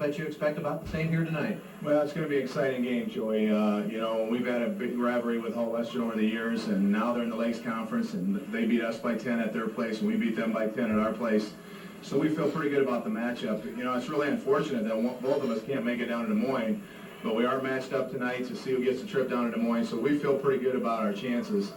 Bet you expect about the same here tonight. Well, it's going to be an exciting game, Joey. We've had a big rivalry with Hull Western over the years, and now they're in the Lakes Conference, and they beat us by 10 at their place, and we beat them by 10 at our place. So we feel pretty good about the matchup. It's really unfortunate that both of us can't make it down to Des Moines, but we are matched up tonight to see who gets the trip down to Des Moines, so we feel pretty good about our chances.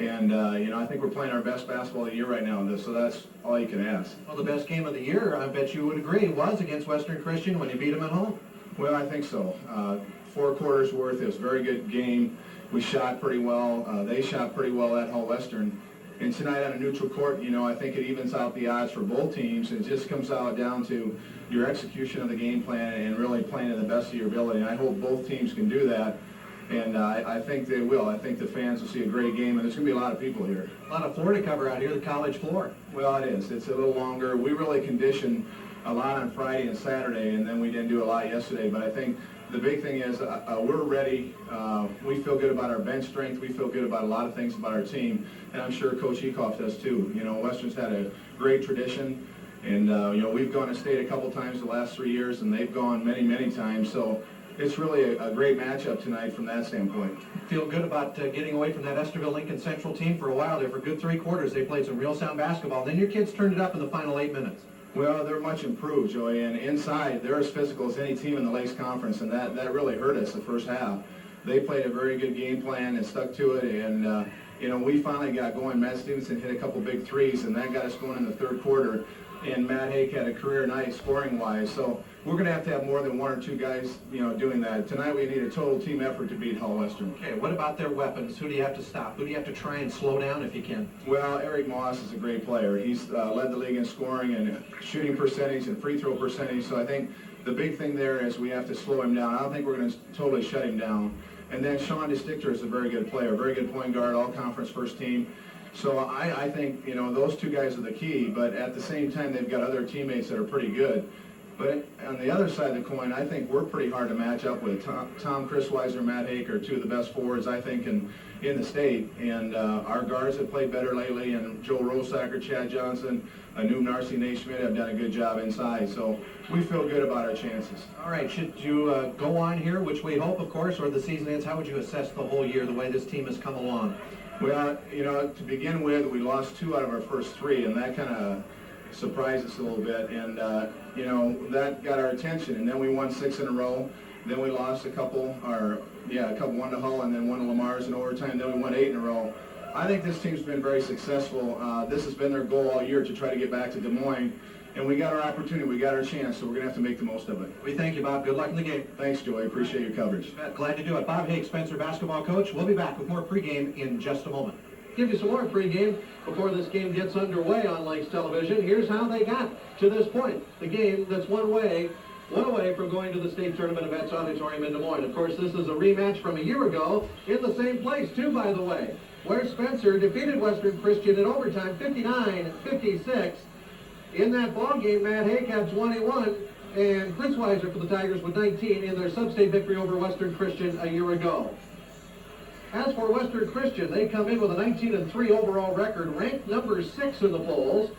And, I think we're playing our best basketball of the year right now, so that's all you can ask. Well, the best game of the year, I bet you would agree, was against Western Christian when you beat them at home. Well, I think so. 4 quarters worth. It was a very good game. We shot pretty well. They shot pretty well at Hull Western. And tonight on a neutral court, I think it evens out the odds for both teams. It just comes out down to your execution of the game plan and really playing to the best of your ability. And I hope both teams can do that. And I think they will. I think the fans will see a great game, and there's going to be a lot of people here. A lot of floor to cover out here, the college floor. Well, it is. It's a little longer. We really conditioned a lot on Friday and Saturday, and then we didn't do a lot yesterday. But I think the big thing is we're ready. We feel good about our bench strength. We feel good about a lot of things about our team, and I'm sure Coach Ekoff does too. Western's had a great tradition, and we've gone to state a couple times the last 3 years, and they've gone many, many times. So it's really a great matchup tonight from that standpoint. Feel good about getting away from that Esterville Lincoln Central team for a while there. For good 3 quarters, they played some real sound basketball. Then your kids turned it up in the final 8 minutes. Well, they're much improved, Joey, and inside, they're as physical as any team in the Lakes Conference, and that really hurt us the first half. They played a very good game plan and stuck to it, and, we finally got going. Matt Stevenson hit a couple big threes, and that got us going in the third quarter, and Matt Hake had a career night scoring-wise, so we're going to have more than 1 or 2 guys, doing that. Tonight we need a total team effort to beat Hull Western. Okay, what about their weapons? Who do you have to stop? Who do you have to try and slow down if you can? Well, Eric Moss is a great player. He's led the league in scoring and shooting percentage and free throw percentage, so I think the big thing there is we have to slow him down. I don't think we're going to totally shut him down. And then Sean DeStichter is a very good player, very good point guard, all-conference first team. So I think, those 2 guys are the key, but at the same time, they've got other teammates that are pretty good. But on the other side of the coin, I think we're pretty hard to match up with. Tom Christweiser, Matt Hake are 2 of the best forwards, I think, in the state. And our guards have played better lately, and Joel Rosacker, Chad Johnson, Noob Narcy, Nate Schmidt have done a good job inside. So we feel good about our chances. All right, should you go on here, which we hope, of course, or the season ends, how would you assess the whole year, the way this team has come along? Well, to begin with, we lost 2 out of our first 3, and that kind of surprised us a little bit, and that got our attention. And then we won 6 in a row. Then we lost a couple, 1 to Hull, and then 1 to Lamar's in overtime. Then we won 8 in a row. I think this team's been very successful. This has been their goal all year to try to get back to Des Moines, and we got our opportunity, we got our chance, so we're going to have to make the most of it. We thank you, Bob. Good luck in the game. Thanks, Joey. Appreciate your coverage. Glad to do it. Bob Hake, Spencer basketball coach. We'll be back with more pregame in just a moment. Give you some more pregame before this game gets underway on Lakes Television. Here's how they got to this point. The game that's one away from going to the state tournament events auditorium in Des Moines. Of course, this is a rematch from a year ago in the same place, too, by the way, where Spencer defeated Western Christian in overtime 59-56. In that ball game, Matt Hake had 21, and Christweiser for the Tigers with 19 in their Substate victory over Western Christian a year ago. As for Western Christian, they come in with a 19-3 overall record, ranked number 6 in the polls.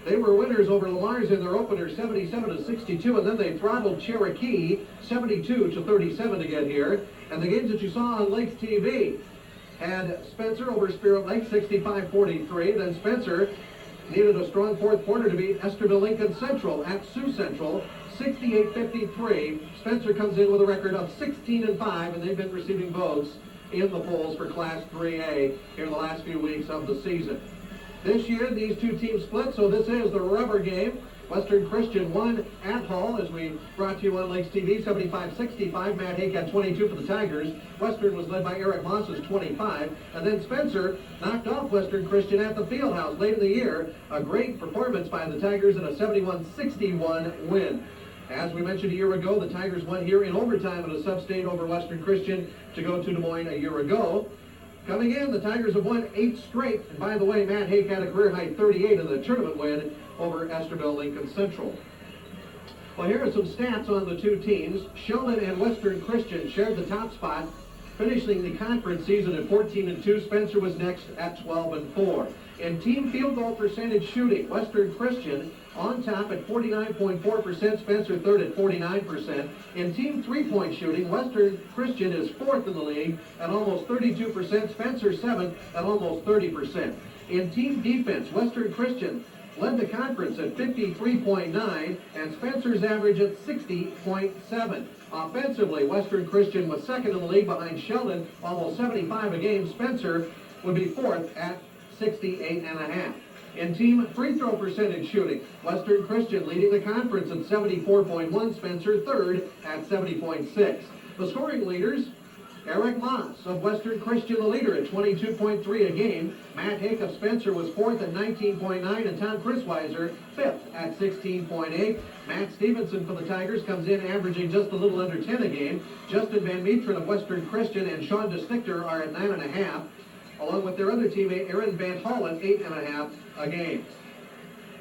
They were winners over Lamar's in their opener, 77-62, and then they throttled Cherokee, 72-37 to get here. And the games that you saw on Lakes TV had Spencer over Spirit Lake, 65-43. Then Spencer needed a strong fourth quarter to beat Esterville Lincoln Central at Sioux Central, 68-53. Spencer comes in with a record of 16-5, and they've been receiving votes in the polls for Class 3A here in the last few weeks of the season. This year, these 2 teams split, so this is the rubber game. Western Christian won at Hull, as we brought to you on Lakes TV, 75-65. Matt Hake had 22 for the Tigers. Western was led by Eric Moss's 25. And then Spencer knocked off Western Christian at the Fieldhouse late in the year. A great performance by the Tigers in a 71-61 win. As we mentioned a year ago, the Tigers won here in overtime at a Substate over Western Christian to go to Des Moines a year ago. Coming in, the Tigers have won 8 straight. And by the way, Matt Hake had a career-high 38 in the tournament win over Esterville Lincoln Central. Well, here are some stats on the 2 teams. Sheldon and Western Christian shared the top spot, finishing the conference season at 14-2. Spencer was next at 12-4. In team field goal percentage shooting, Western Christian on top at 49.4%, Spencer third at 49%. In team three-point shooting, Western Christian is fourth in the league at almost 32%, Spencer seventh at almost 30%. In team defense, Western Christian led the conference at 53.9, and Spencer's average at 60.7. Offensively, Western Christian was second in the league behind Sheldon, almost 75 a game. Spencer would be fourth at 68.5. In team free throw percentage shooting, Western Christian leading the conference at 74.1, Spencer third at 70.6. The scoring leaders, Eric Moss of Western Christian, the leader at 22.3 a game. Matt Hake of Spencer was fourth at 19.9, and Tom Chrisweiser fifth at 16.8. Matt Stevenson for the Tigers comes in averaging just a little under 10 a game. Justin Van Metren of Western Christian and Sean DeStichter are at 9.5, along with their other teammate Aaron Van Hollen, 8.5 a game.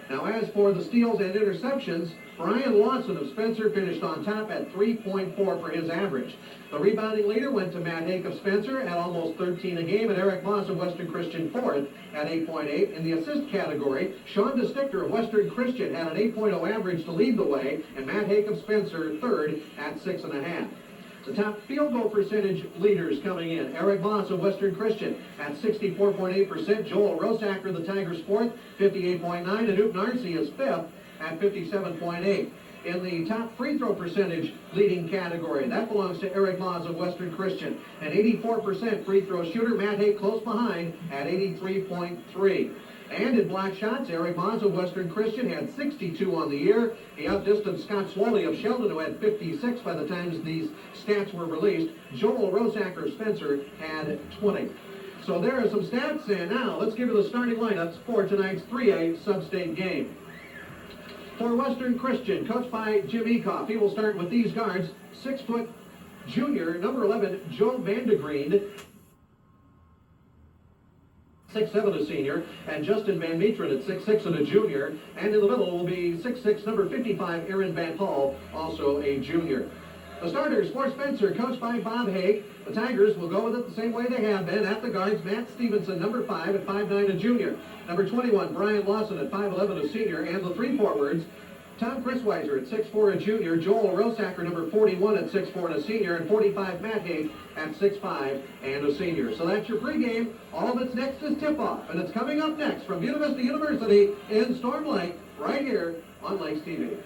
Now, as for the steals and interceptions, Brian Lawson of Spencer finished on top at 3.4 for his average. The rebounding leader went to Matt Hake of Spencer at almost 13 a game, and Eric Moss of Western Christian fourth at 8.8. In the assist category, Sean DeStichter of Western Christian had an 8.0 average to lead the way, and Matt Hake of Spencer third at 6.5. The top field goal percentage leaders coming in. Eric Moss of Western Christian at 64.8%. Joel Rosacker, the Tigers fourth, 58.9. And Newton Arce is fifth at 57.8. In the top free throw percentage leading category, that belongs to Eric Moss of Western Christian. An 84% free throw shooter. Matt Hake close behind at 83.3. And in block shots, Eric Moss of Western Christian had 62 on the year. He outdistanced Scott Swoley of Sheldon, who had 56 by the time these stats were released. Joel Rosacker of Spencer had 20. So there are some stats, and now let's give you the starting lineups for tonight's 3A Substate game. For Western Christian, coached by Jim Ecoff, he will start with these guards. 6-foot junior, number 11, Joe Vandegreen. 6'7", a senior, and Justin Van Metren at 6'6", and a junior. And in the middle will be 6'6", number 55, Aaron Van Hall, also a junior. The starters for Spencer, coached by Bob Hake. The Tigers will go with it the same way they have been. At the guards, Matt Stevenson, number 5 at 5'9", a junior. Number 21, Brian Lawson at 5'11", a senior. And the three forwards, Tom Chrisweiser at 6'4", a junior. Joel Rosacker, number 41 at 6'4", and a senior. And 45, Matt Hake at 6'5", and a senior. So that's your pregame. All that's next is tip-off. And it's coming up next from Buena Vista University in Storm Lake, right here on Lakes TV.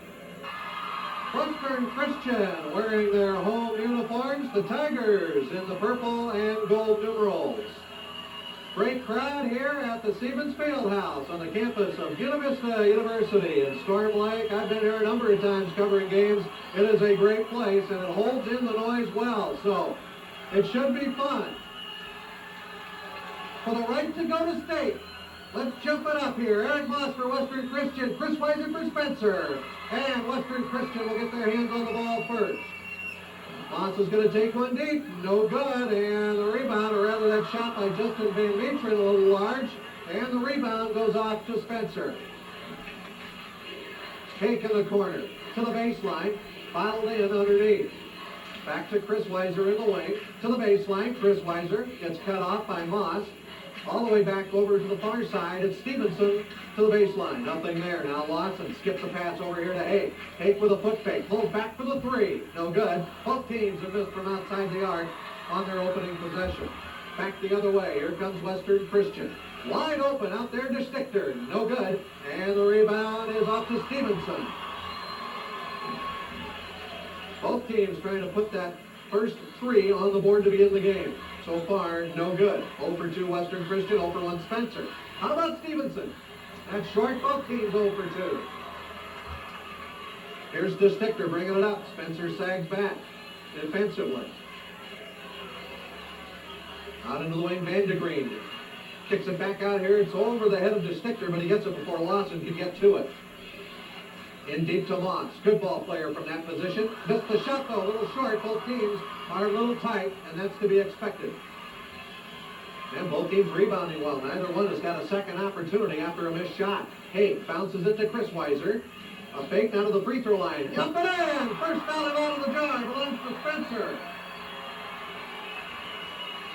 Western Christian wearing their home uniforms. The Tigers in the purple and gold numerals. Great crowd here at the Stevens Fieldhouse on the campus of Buena Vista University in Storm Lake. I've been here a number of times covering games. It is a great place, and it holds in the noise well, so it should be fun. For the right to go to state, let's jump it up here. Eric Moss for Western Christian, Chris Weiser for Spencer. And Western Christian will get their hands on the ball first. Moss is going to take one deep. No good. And the rebound, or rather that shot by Justin Van Metren, a little large. And the rebound goes off to Spencer. Hake in the corner. To the baseline. Fouled in underneath. Back to Chris Weiser in the wing. To the baseline. Chris Weiser gets cut off by Moss. All the way back over to the far side. It's Stevenson to the baseline. Nothing there. Now Lawson skips the pass over here to Hake. Hake with a foot fake. Pulls back for the three. No good. Both teams have missed from outside the arc on their opening possession. Back the other way. Here comes Western Christian. Wide open out there to Stichter. No good. And the rebound is off to Stevenson. Both teams trying to put that first three on the board to begin the game. So far, no good. 0 for 2 Western Christian, 0 for 1 Spencer. How about Stevenson? That's short, both teams 0 for 2. Here's DeStichter bringing it up. Spencer sags back defensively. Out into the wing, Vandegreen. Kicks it back out here. It's over the head of DeStichter, but he gets it before Lawson can get to it. In deep to Moss. Good ball player from that position. Missed the shot though, a little short. Both teams are a little tight, and that's to be expected. And both teams rebounding well. Neither one has got a second opportunity after a missed shot. Hake bounces it to Chris Weiser. A fake down to the free throw line. Jump it in! First foul out of the jar. Belongs to Spencer.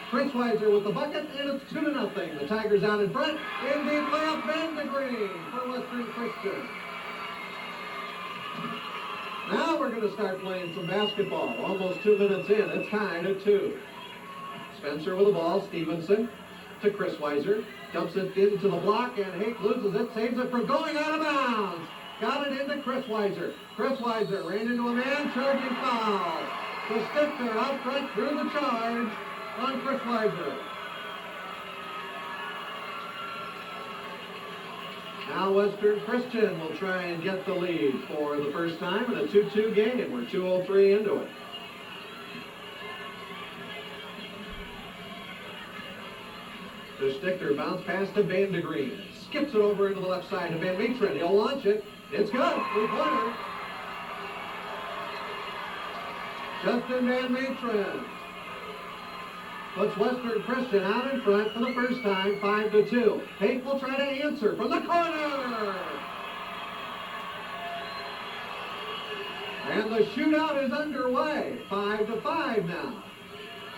Chris Weiser with the bucket, and it's 2-0. The Tigers out in front. Indeed, layup Van de Green for Western Christian. Now we're going to start playing some basketball. Almost 2 minutes in. It's tied at 2. Spencer with the ball. Stevenson to Chris Weiser. Dumps it into the block, and Hake loses it. Saves it from going out of bounds. Got it into Chris Weiser. Chris Weiser ran into a man, charging foul. So Stifter out front through the charge on Chris Weiser. Now Western Christian will try and get the lead for the first time in a 2-2 game. We're 2:03 into it. The Stichter bounce pass to Van de Green. Skips it over into the left side to Van Metren. He'll launch it. It's good. 3-pointer. Justin Van Metren puts Western Christian out in front for the first time, 5-2. Hake will try to answer from the corner. And the shootout is underway. 5-5 now.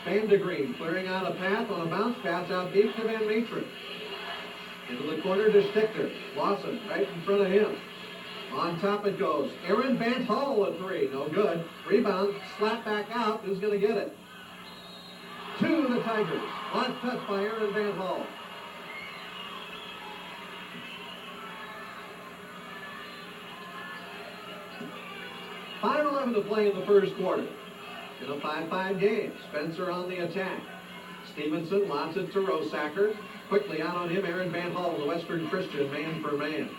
Van de Green clearing out a path on a bounce pass out deep to Van Metren. Into the corner to Stichter. Lawson right in front of him. On top it goes. Aaron Van Hull a 3. No good. Rebound. Slap back out. Who's going to get it? To the Tigers. Last touch by Aaron Van Hull. $5:11 to play in the first quarter. In a 5-5 game. Spencer on the attack. Stevenson lobs it to Rosacker. Quickly out on him, Aaron Van Hull, the Western Christian, man for man.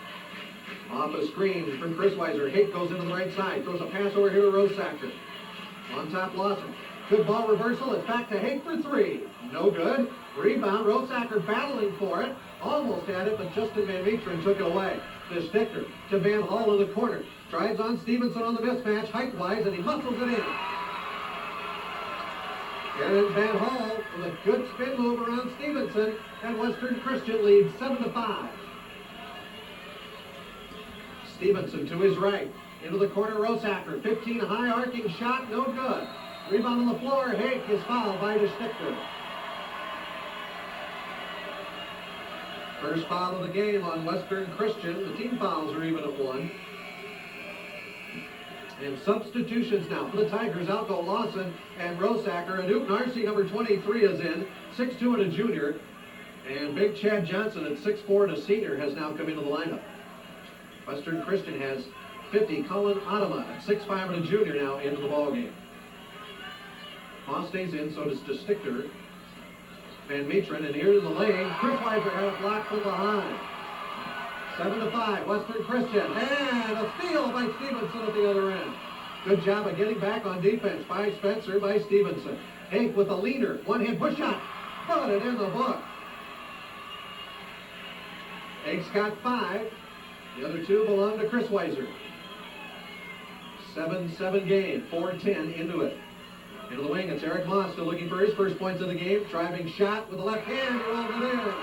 Off a screen from Chris Weiser. Hake goes into the right side. Throws a pass over here to Rosacker. On top, Lawson. Good ball reversal. It's back to Hake for 3. No good. Rebound. Rosacker battling for it. Almost had it, but Justin Van Metren took it away. The Stichter to Van Hull in the corner. Drives on Stevenson on the mismatch, height-wise, and he muscles it in. Aaron Van Hull with a good spin move around Stevenson, and Western Christian leads 7-5. Stevenson to his right. Into the corner, Rosacker. 15 high arcing shot, no good. Rebound on the floor, Hake is fouled by the Stichter. First foul of the game on Western Christian. The team fouls are even at 1. And substitutions now for the Tigers. Out go Lawson and Rosacker. And Newton Arce, number 23, is in. 6'2" and a junior. And big Chad Johnson at 6'4" and a senior has now come into the lineup. Western Christian has 50. Colin Adama at 6'5" and a junior now into the ballgame. Moss stays in, so does Stichter. Van Metren, and here in the lane, Chris Weiser had it blocked from behind. 7-5, Western Christian, and a steal by Stevenson at the other end. Good job of getting back on defense by Spencer, by Stevenson. Hake with a leaner, one-hand push shot, put it in the book. Hake's got 5. The other 2 belong to Chris Weiser. 7-7 game, 4-10 into it. Into the wing, it's Eric Moss still looking for his first points of the game. Driving shot with the left hand, rolls it in.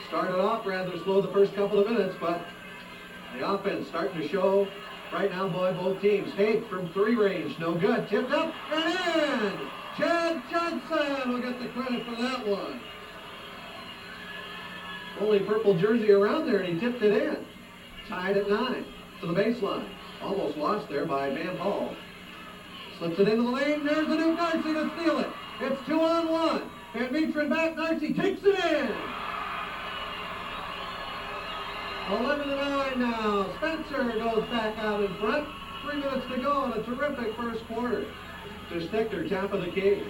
Started off rather slow the first couple of minutes, but the offense starting to show right now by both teams. Hake from 3 range, no good. Tipped up and in. Chad Johnson will get the credit for that one. Only purple jersey around there, and he tipped it in. Tied at 9 to the baseline. Almost lost there by Van Hull. Slips it into the lane. There's the new Narce to steal it. It's 2-on-1. Van Metren back. Narce takes it in. 11-9 now. Spencer goes back out in front. 3 minutes to go in a terrific first quarter. To Stichter, top of the key.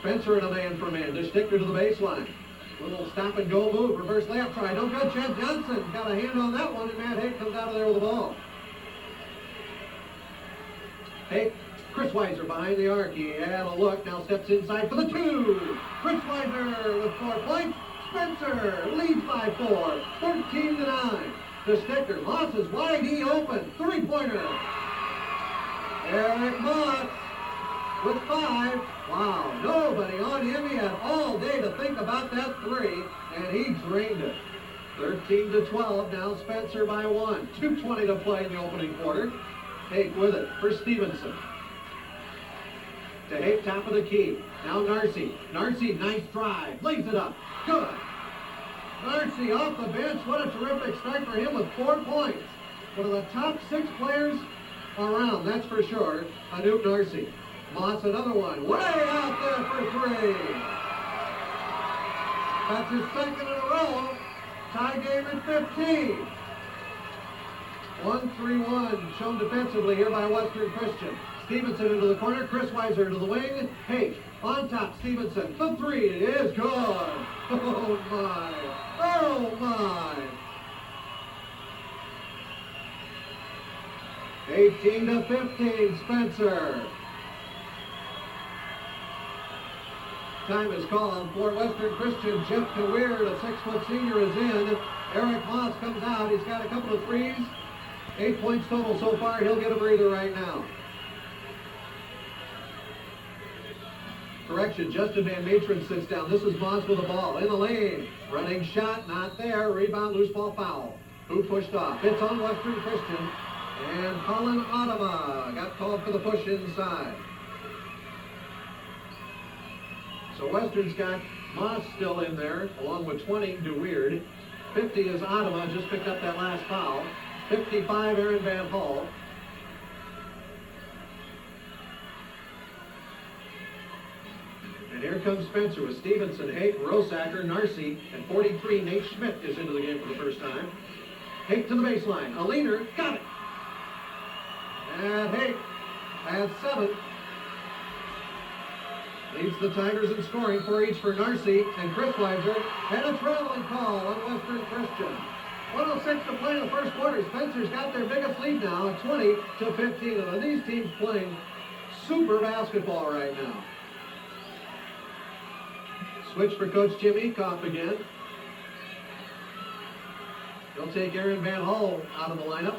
Spencer in a man for man. To Stichter to the baseline. Little stop and go move. Reverse layup try. No good. Chad Johnson got a hand on that one, and Matt Hake comes out of there with the ball. Hake, Chris Weiser behind the arc. He had a look. Now steps inside for the 2. Chris Weiser with 4 points. Spencer leads by 4. 14-9. To Stichter. Moss is wide. He open. 3-pointer. Eric Moss with 5. Wow, nobody on him. He had all day to think about that 3, and he drained it. 13-12. Now Spencer by 1. 2:20 to play in the opening quarter. Hake with it for Stevenson. to Haight, top of the key. Now Narcy. Narcy, nice drive. Lays it up. Good. Narcy off the bench. What a terrific start for him with 4 points. One of the top 6 players around, that's for sure. Anoop Narcy. Moss, another one. Way out there for 3. That's his second in a row. Tie game at 15. 1-3-1 shown defensively here by Western Christian. Stevenson into the corner. Chris Weiser into the wing. Haight on top. Stevenson. The 3 is good. Oh my. Oh my. 18-15 Spencer. Time is called for Western Christian. Jeff DeWeerd, a 6-foot senior, is in. Eric Moss comes out. He's got a couple of threes. 8 points total so far. He'll get a breather right now. Correction, Justin Van Matron sits down. This is Moss with the ball. In the lane. Running shot, not there. Rebound, loose ball, foul. Who pushed off? It's on Western Christian. And Colin Adama got called for the push inside. So Western's got Moss still in there, along with 20, DeWeerd. 50 is Adama, just picked up that last foul. 55, Aaron Van Hall. And here comes Spencer with Stevenson, Haight, Rosacker, Narcy, and 43, Nate Schmidt is into the game for the first time. Haight to the baseline. A leaner, got it. And Haight has 7. Leads the Tigers in scoring, 4 each for Narcy and Chris Weiser. And a traveling call on Western Christian. 1:06 to play in the first quarter. Spencer's got their biggest lead now at 20-15. And these teams playing super basketball right now. Switch for Coach Jim Eacoff again. He'll take Aaron Van Hall out of the lineup.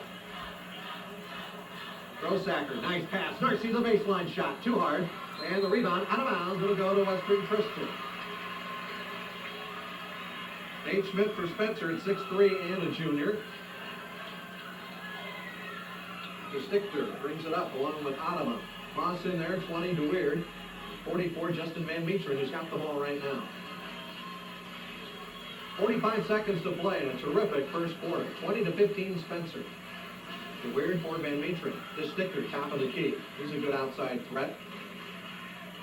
Rosacker, nice pass. Narcy, the baseline shot, too hard. And the rebound out of bounds. It'll go to Western Christian. Nate Schmidt for Spencer at 6'3" and a junior. DeStichter brings it up along with Adama. Moss in there, 20 DeWeerd. 44, Justin Van Meeteren, who's got the ball right now. 45 seconds to play in a terrific first quarter. 20-15 Spencer. DeWeerd for Van Meeteren. DeStichter, top of the key. He's a good outside threat.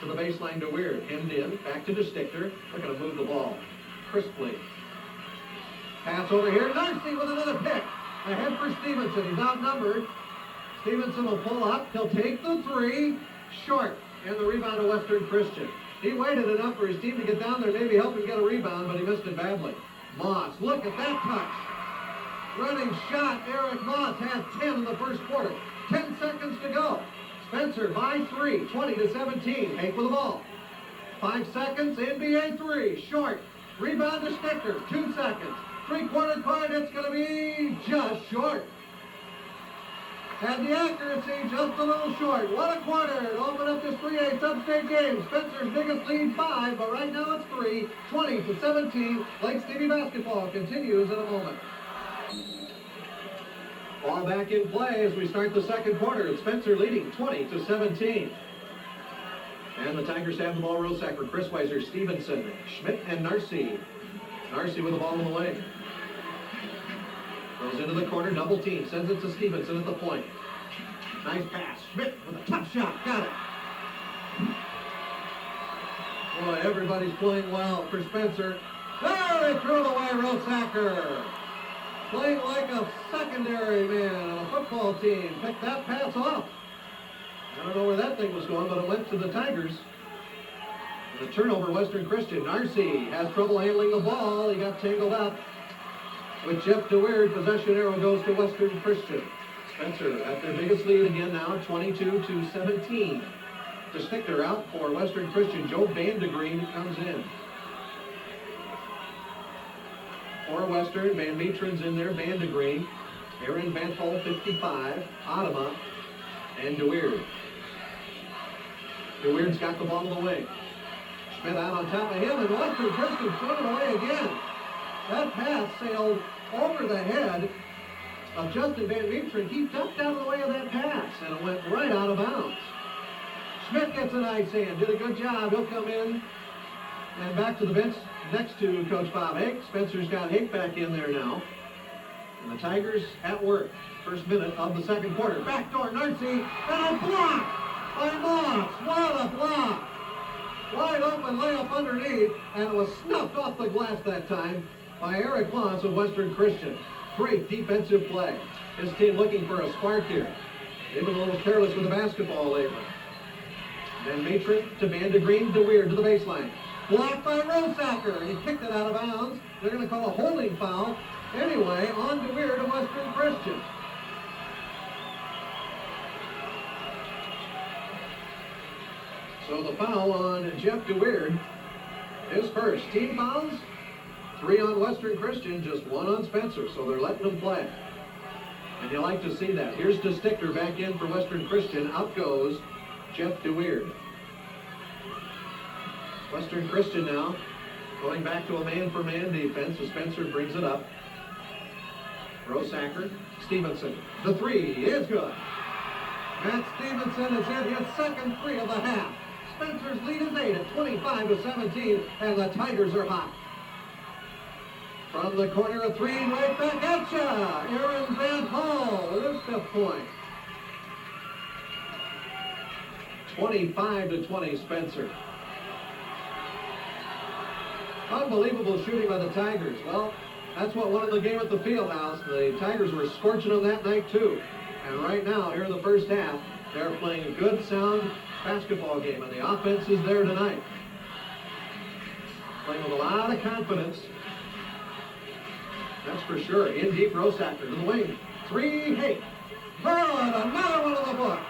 To the baseline, DeWeerd. Hemmed in. Back to DeStichter. They're going to move the ball crisply. Pass over here. Narcy with another pick. Ahead for Stevenson. He's outnumbered. Stevenson will pull up. He'll take the 3. Short. And the rebound to Western Christian. He waited enough for his team to get down there, maybe help him get a rebound, but he missed it badly. Moss, look at that touch. Running shot, Eric Moss has 10 in the first quarter. 10 seconds to go. Spencer by 3, 20-17. Haight with the ball. 5 seconds, NBA 3, short. Rebound to Sticker, 2 seconds. 3-quarter card, it's going to be just short. And the accuracy just a little short. What a quarter to open up this 3A Substate game. Spencer's biggest lead 5, but right now it's 3, 20-17. Lake Stevie basketball continues in a moment. Ball back in play as we start the second quarter. It's Spencer leading 20-17. And the Tigers have the ball. Rosacker, Chris Weiser, Stevenson, Schmidt, and Narcy. Narcy with the ball in the lane. Throws into the corner, double team, sends it to Stevenson at the point. Nice pass. Schmidt with a tough shot. Got it. Boy, everybody's playing well for Spencer. Oh, they threw it away, Rosacker. Playing like a secondary man on a football team. Picked that pass off. I don't know where that thing was going, but it went to the Tigers. And a turnover, Western Christian. Narcy has trouble handling the ball. He got tangled up with Jeff DeWeerd. Possession arrow goes to Western Christian. Spencer at their biggest lead again now, 22-17. DeStichter out for Western Christian. Joe Vandegreen comes in. For Western, Van Meetren's in there, Vandegreen. Aaron Van Hall, 55. Adama and DeWeerd. DeWeerd's got the ball in the wing. Schmidt out on top of him, and Western Christian threw it away again. That pass sailed over the head of Justin Van Meeteren. He ducked out of the way of that pass, and it went right out of bounds. Smith gets a nice hand. Did a good job. He'll come in and back to the bench next to Coach Bob Hake. Spencer's got Hake back in there now. And the Tigers at work. First minute of the second quarter. Backdoor Narcy, and a block by Moss. What a block! Wide open layup underneath, and it was snuffed off the glass that time by Eric Moss of Western Christian. Great defensive play. His team looking for a spark here. They've been a little careless with the basketball lately. Then Matron to Van de Green to Weird to the baseline. Blocked by Rosacker. He kicked it out of bounds. They're going to call a holding foul. Anyway, on to Weird to Western Christian. So the foul on Jeff DeWeird is first. Team fouls, 3 on Western Christian, just 1 on Spencer. So they're letting them play. And you like to see that. Here's DeStickler back in for Western Christian. Out goes Jeff DeWeird. Western Christian now going back to a man-for-man defense as Spencer brings it up. Rosacker, Stevenson. The 3 is good. Matt Stevenson has hit his second 3 of the half. Spencer's lead is 8 at 25-17, and the Tigers are hot. From the corner, a 3 right back at ya. Aaron Van Hall with his 5th point. 25-20, Spencer. Unbelievable shooting by the Tigers. Well, that's what won the game at the Fieldhouse. The Tigers were scorching them that night, too. And right now, here in the first half, they're playing a good, sound basketball game, and the offense is there tonight. Playing with a lot of confidence. That's for sure. In deep, Rosacker to the wing. 3, Hake. Good, another one in the book.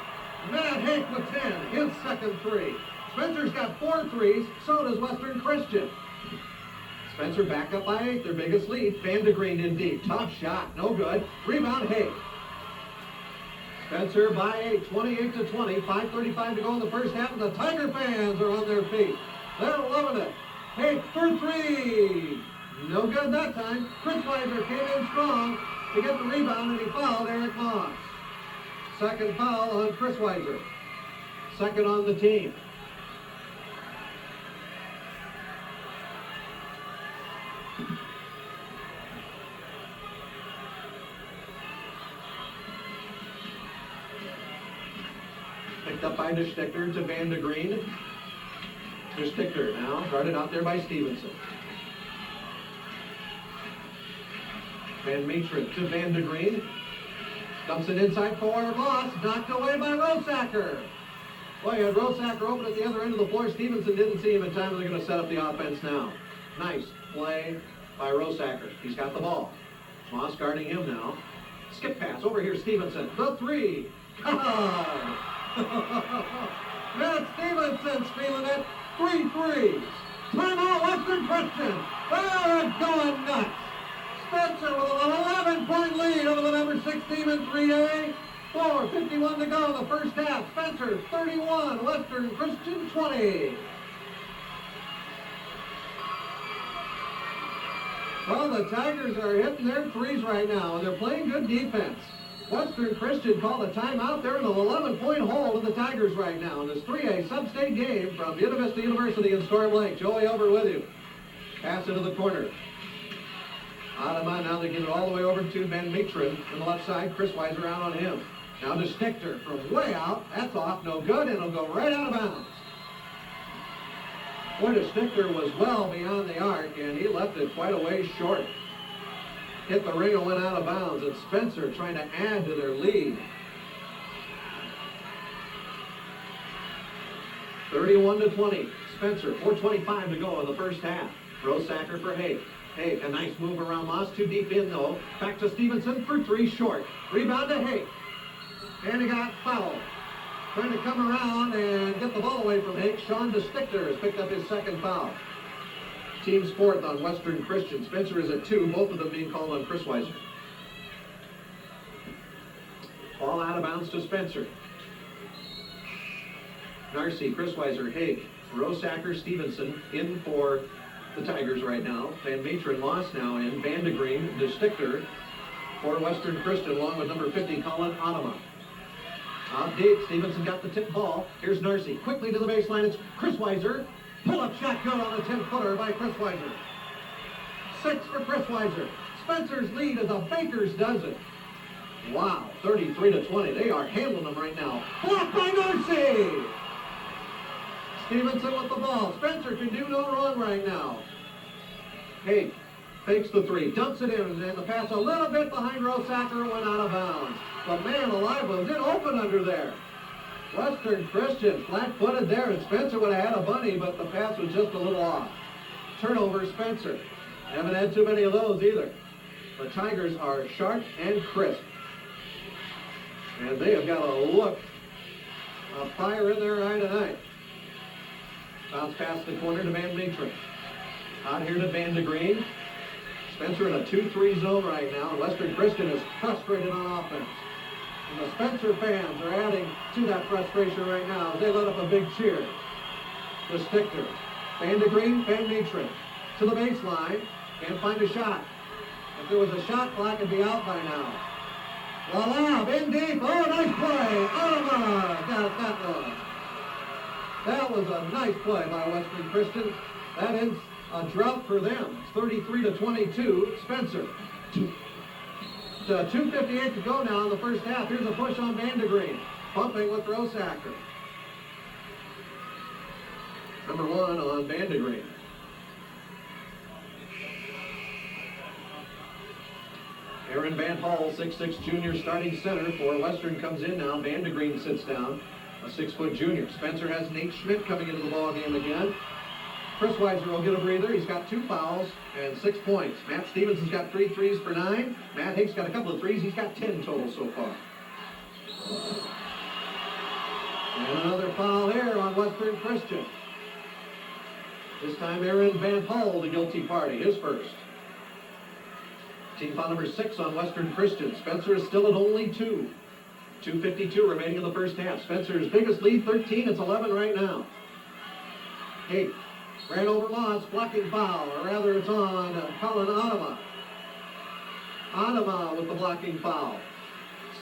Matt Hake with 10, his second 3. Spencer's got 4 threes, so does Western Christian. Spencer back up by 8, their biggest lead. Van de Green in deep. Tough shot, no good. Rebound, Hake. Spencer by 8, 28-20. 5:35 to go in the first half, and the Tiger fans are on their feet. They're loving it. Hake for 3. No good that time. Chris Weiser came in strong to get the rebound, and he fouled Eric Moss. Second foul on Chris Weiser. Second on the team. Picked up by DeStickler to Van de Green. DeStickler now guarded out there by Stevenson. Van Matron to Van de Green. Dumps it inside for Moss. Knocked away by Rosacker. Boy, you had Rosacker open at the other end of the floor. Stevenson didn't see him in time. They're going to set up the offense now. Nice play by Rosacker. He's got the ball. Moss guarding him now. Skip pass over here, Stevenson. The 3. Good. Matt Stevenson's feeling it. 3 threes. Timeout, Western Christian. They're going nuts. Spencer with an 11-point lead over the number 6 team in 3A. 4:51 to go in the first half. Spencer 31, Western Christian 20. Well, the Tigers are hitting their threes right now, and they're playing good defense. Western Christian called a timeout. They're in an 11-point hole with the Tigers right now in this 3A Substate game from Buena Vista University in Storm Lake. Joey over with you. Pass into the corner. Out of mind now, they get it all the way over to Van Matron on the left side. Chris Weiser out on him. Now to Stichter from way out. That's off, no good, and it'll go right out of bounds. Boy, the Stichter was well beyond the arc, and he left it quite a ways short. Hit the ring and went out of bounds, and Spencer trying to add to their lead. 31-20. Spencer, 4:25 to go in the first half. Rosacker for Hake. Hake, a nice move around Moss, too deep in though. Back to Stevenson for 3 short. Rebound to Hake. And he got fouled. Trying to come around and get the ball away from Hake. Sean DeStickler has picked up his second foul. Team's 4th on Western Christian. Spencer is at 2, both of them being called on Chris Weiser. Ball out of bounds to Spencer. Narcy, Chris Weiser, Hake, Rosacker, Stevenson in for the Tigers right now. Van Matron Moss now in. Van de Green, DeStickler for Western Christian along with number 50, Colin Otema. Out deep, Stevenson got the tip ball. Here's Narcy, quickly to the baseline. It's Chris Weiser. Pull-up shot good on the 10-footer by Chris Weiser. 6 for Chris Weiser. Spencer's lead as a Bakers does it. Wow, 33-20. They are handling them right now. Blocked by Narcy! Stevenson with the ball. Spencer can do no wrong right now. Hey, fakes the three, dumps it in, and the pass a little bit behind Rosacker went out of bounds. But man alive, was it open under there. Western Christian flat-footed there, and Spencer would have had a bunny, but the pass was just a little off. Turnover, Spencer. Haven't had too many of those either. The Tigers are sharp and crisp. And they have got a look of fire in their eye tonight. Bounce past the corner to Van Metre. Out here to Van de Green. Spencer in a 2-3 zone right now. Western Christian is frustrated on offense. And the Spencer fans are adding to that frustration right now as they let up a big cheer. To Stichter. Van de Green, Van Metre. To the baseline. Can't find a shot. If there was a shot clock, it'd be out by now. Voila, in deep. Oh, nice play. Ottawa got that one. That was a nice play by Western Christian. That ends a drought for them. It's 33-22. Spencer. 2:58 to go now in the first half. Here's a push on Van de Green. Bumping with Rosacker. Number 1 on Van de Green. Aaron Van Hall, 6'6" junior starting center for Western comes in now. Van de Green sits down, a 6-foot junior. Spencer has Nate Schmidt coming into the ball game again. Chris Weiser will get a breather. He's got 2 fouls and 6 points. Matt Stevenson's got 3 threes for 9. Matt Hake's got a couple of threes. He's got 10 total so far. And another foul here on Western Christian. This time Aaron Van Hall, the guilty party, his first. Team foul number 6 on Western Christian. Spencer is still at only 2. 2:52 remaining in the first half. Spencer's biggest lead, 13. It's 11 right now. Hake ran over Moss, blocking foul, or rather it's on Colin Ottama. Ottama with the blocking foul.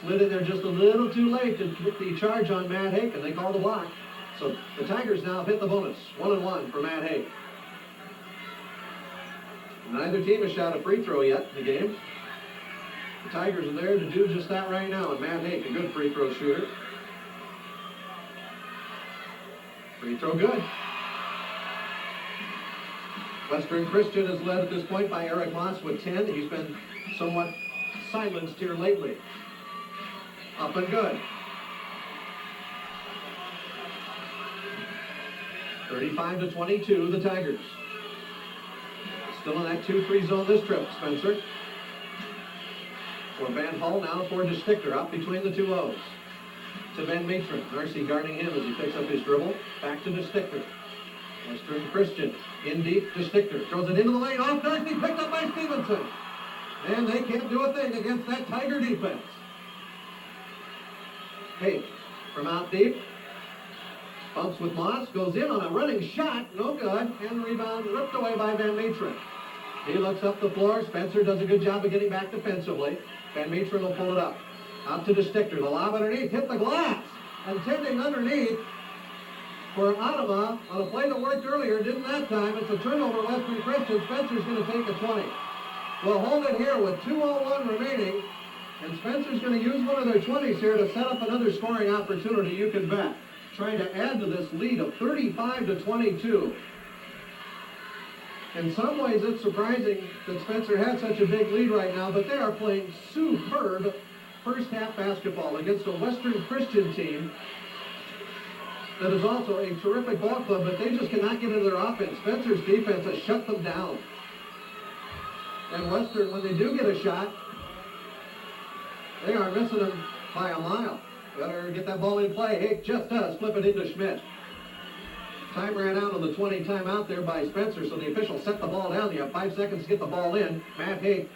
Slid in there just a little too late to get the charge on Matt Hake, and they call the block. So the Tigers now hit the bonus. 1-1 for Matt Hake. Neither team has shot a free throw yet in the game. The Tigers are there to do just that right now, and Matt Hake, a good free throw shooter. Free throw good. Western Christian is led at this point by Eric Moss with 10. He's been somewhat silenced here lately. Up and good. 35-22, the Tigers. Still in that 2-3 zone this trip, Spencer. For Van Hall now for De Stichter, up between the 2 O's. To Van Metre. Narcy guarding him as he picks up his dribble. Back to De Stichter. Western Christian in deep. De Stichter throws it into the lane. Off Narcy, picked up by Stevenson. And they can't do a thing against that Tiger defense. Hake from out deep. Bumps with Moss, goes in on a running shot, no good, and rebound ripped away by Van Metre. He looks up the floor. Spencer does a good job of getting back defensively. Van Metre will pull it up. Out to De Stichter, the lob underneath, hit the glass. And tending underneath for Ottawa on a play that worked earlier, didn't that time. It's a turnover, Western Christian. Spencer's going to take a 20. We'll hold it here with 2:01 remaining, and Spencer's going to use one of their 20s here to set up another scoring opportunity, you can bet. Trying to add to this lead of 35-22. In some ways, it's surprising that Spencer had such a big lead right now, but they are playing superb first half basketball against a Western Christian team that is also a terrific ball club, but they just cannot get into their offense. Spencer's defense has shut them down. And Western, when they do get a shot, they are missing them by a mile. Better get that ball in play. Hake just does flip it into Schmidt. Time ran out on the 20 timeout there by Spencer, so the official set the ball down. You have 5 seconds to get the ball in. Matt Hake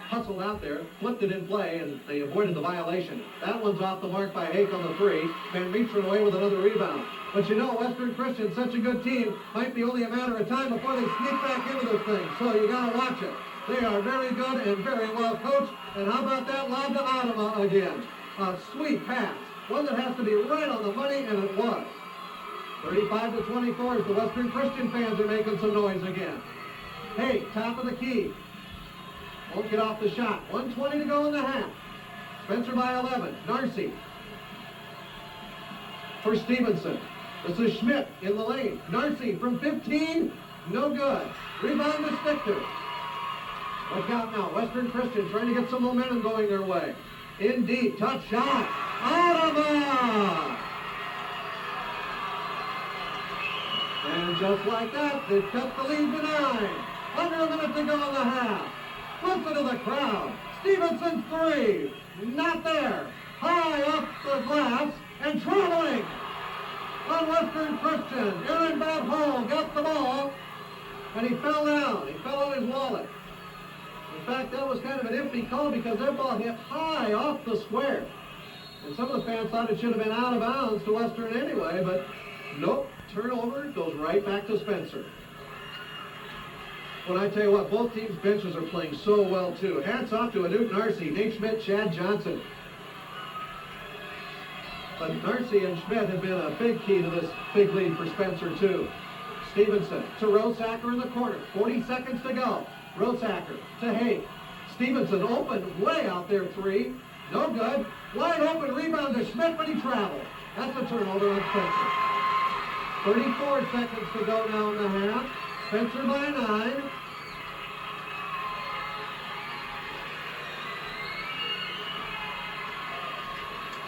hustled out there, flipped it in play, and they avoided the violation. That one's off the mark by Hake on the 3. Van Metre away with another rebound. But you know, Western Christian, such a good team, might be only a matter of time before they sneak back into this thing. So you got to watch it. They are very good and very well coached. And how about that lob to Ottawa again? A sweet pass One that has to be right on the money, and it was. 35-24 as the Western Christian fans are making some noise again. Hey, top of the key. Won't get off the shot. 1:20 to go in the half. Spencer by 11. Narcy. For Stevenson. This is Schmidt in the lane. Narcy from 15. No good. Rebound to Stichter. Look out now. Western Christian trying to get some momentum going their way. Indeed. Tough shot. Ottawa! And just like that, they've cut the lead to 9. Under a minute to go in the half. Listen to the crowd. Stevenson's three. Not there. High up the glass and traveling. On Western Christian. Aaron Van Hall got the ball. And he fell down. He fell on his wallet. In fact, that was kind of an iffy call because that ball hit high off the square. And some of the fans thought it should have been out of bounds to Western anyway, but nope. Turnover goes right back to Spencer. Well, I tell you what, both teams' benches are playing so well, too. Hats off to Newton Narcy, Nate Schmidt, Chad Johnson. But Narcy and Schmidt have been a big key to this big lead for Spencer, too. Stevenson to Rosacker in the corner. 40 seconds to go. Rosacker to Hake. Stevenson open, way out there, three. No good. Wide open rebound to Schmidt, but he traveled. That's a turnover on Spencer. 34 seconds to go now in the half. Spencer by 9.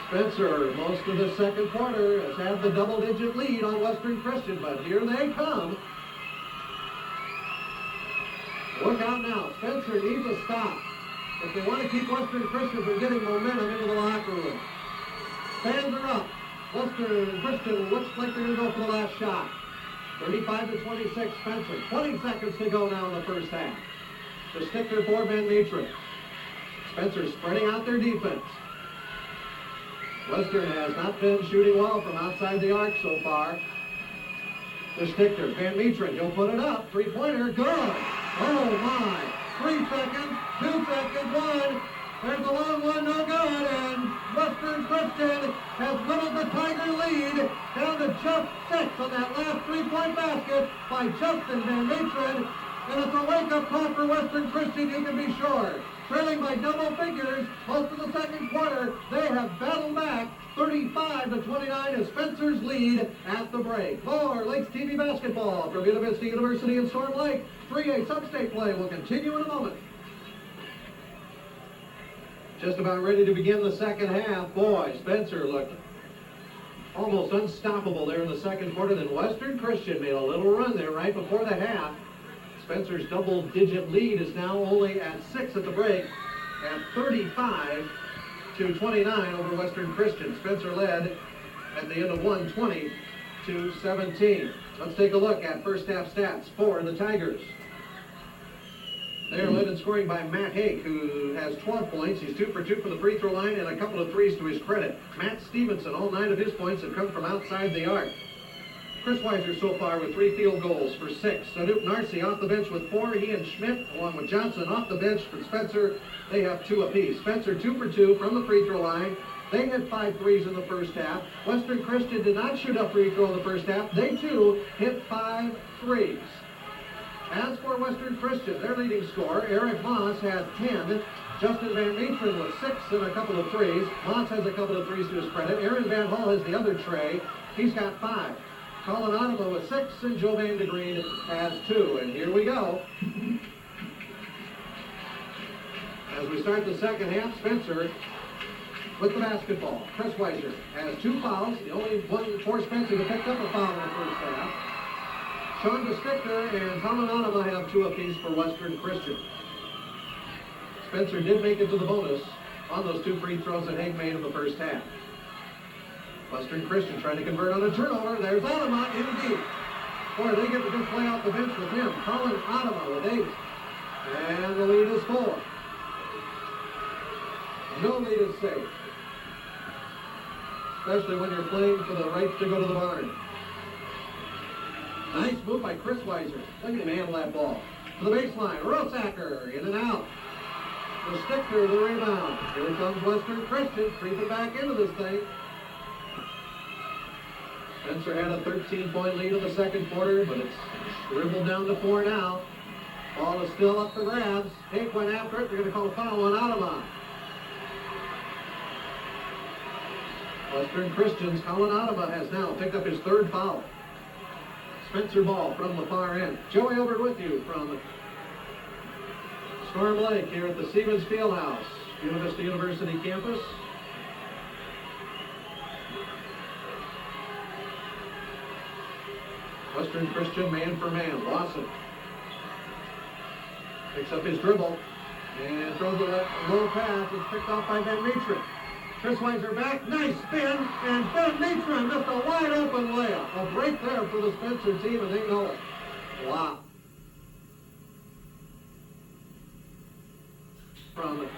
Spencer, most of the second quarter, has had the double-digit lead on Western Christian, but here they come. Look out now. Spencer needs a stop if they want to keep Western Christian from getting momentum into the locker room. Fans are up. Western Christian looks like they're going to go for the last shot. 35-26, Spencer. 20 seconds to go now in the first half. The Stichter for Van Metre. Spencer spreading out their defense. Western has not been shooting well from outside the arc so far. The Stichter, Van Metre, he'll put it up. Three-pointer, good. Oh my. 3 seconds, 2 seconds, 1. There's a long one, no good, and Western Christian has limited the Tiger lead down to just 6 on that last three-point basket by Justin Van Metre. And it's a wake-up call for Western Christian, you can be sure. Trailing by double figures most of the second quarter, they have battled back 35-29 as Spencer's lead at the break. More Lakes TV basketball from Buena Vista University in Storm Lake. 3A Substate play will continue in a moment. Just about ready to begin the second half. Boy, Spencer looked almost unstoppable there in the second quarter. Then Western Christian made a little run there right before the half. Spencer's double-digit lead is now only at 6 at the break, at 35-29 over Western Christian. Spencer led at the end of 120-17. Let's take a look at first half stats for the Tigers. They are led in scoring by Matt Hake, who has 12 points. He's 2 for 2 from the free throw line and a couple of threes to his credit. Matt Stevenson, all 9 of his points have come from outside the arc. Chris Weiser so far with 3 field goals for 6. Newton Narcy off the bench with 4. He and Schmidt, along with Johnson, off the bench for Spencer. They have 2 apiece. Spencer 2 for 2 from the free throw line. They hit 5 threes in the first half. Western Christian did not shoot a free throw in the first half. They too hit 5 threes. As for Western Christian, their leading scorer, Eric Moss, had 10. Justin Van Metre with 6 and a couple of threes. Moss has a couple of threes to his credit. Aaron Van Hall has the other tray. He's got 5. Colin Ottoma with 6, and Joe Van de Green has 2. And here we go. As we start the second half, Spencer with the basketball. Chris Weiser has 2 fouls. The only one for Spencer to pick up a foul in the first half. Sean Stichter and Colin Ottoma have 2 apiece for Western Christian. Spencer did make it to the bonus on those 2 free throws that Hank made in the first half. Western Christian trying to convert on a turnover. There's Ottoma in deep. Boy, they get to just play off the bench with him. Colin Ottoma with 8. And the lead is 4. No lead is safe. Especially when you're playing for the right to go to the barn. Nice move by Chris Weiser. Look at him handle that ball. To the baseline, Rosacker, in and out. The Stichter, the rebound. Here comes Western Christian, creeping back into this thing. Spencer had a 13-point lead in the second quarter, but it's dribbled down to 4 now. Ball is still up for grabs. Hake went after it. They're going to call a foul on Ottawa. Western Christian's Colin Ottawa has now picked up his 3rd foul. Spencer ball from the far end. Joey Over with you from Storm Lake here at the Stevens Fieldhouse, Vista University campus. Western Christian man for man. Lawson picks up his dribble and throws a low pass. It's picked off by Van Meetren. Chris Weiser back, nice spin, and Van Meetren just a wide open layup. A break there for the Spencer team, and they know it. Wow. From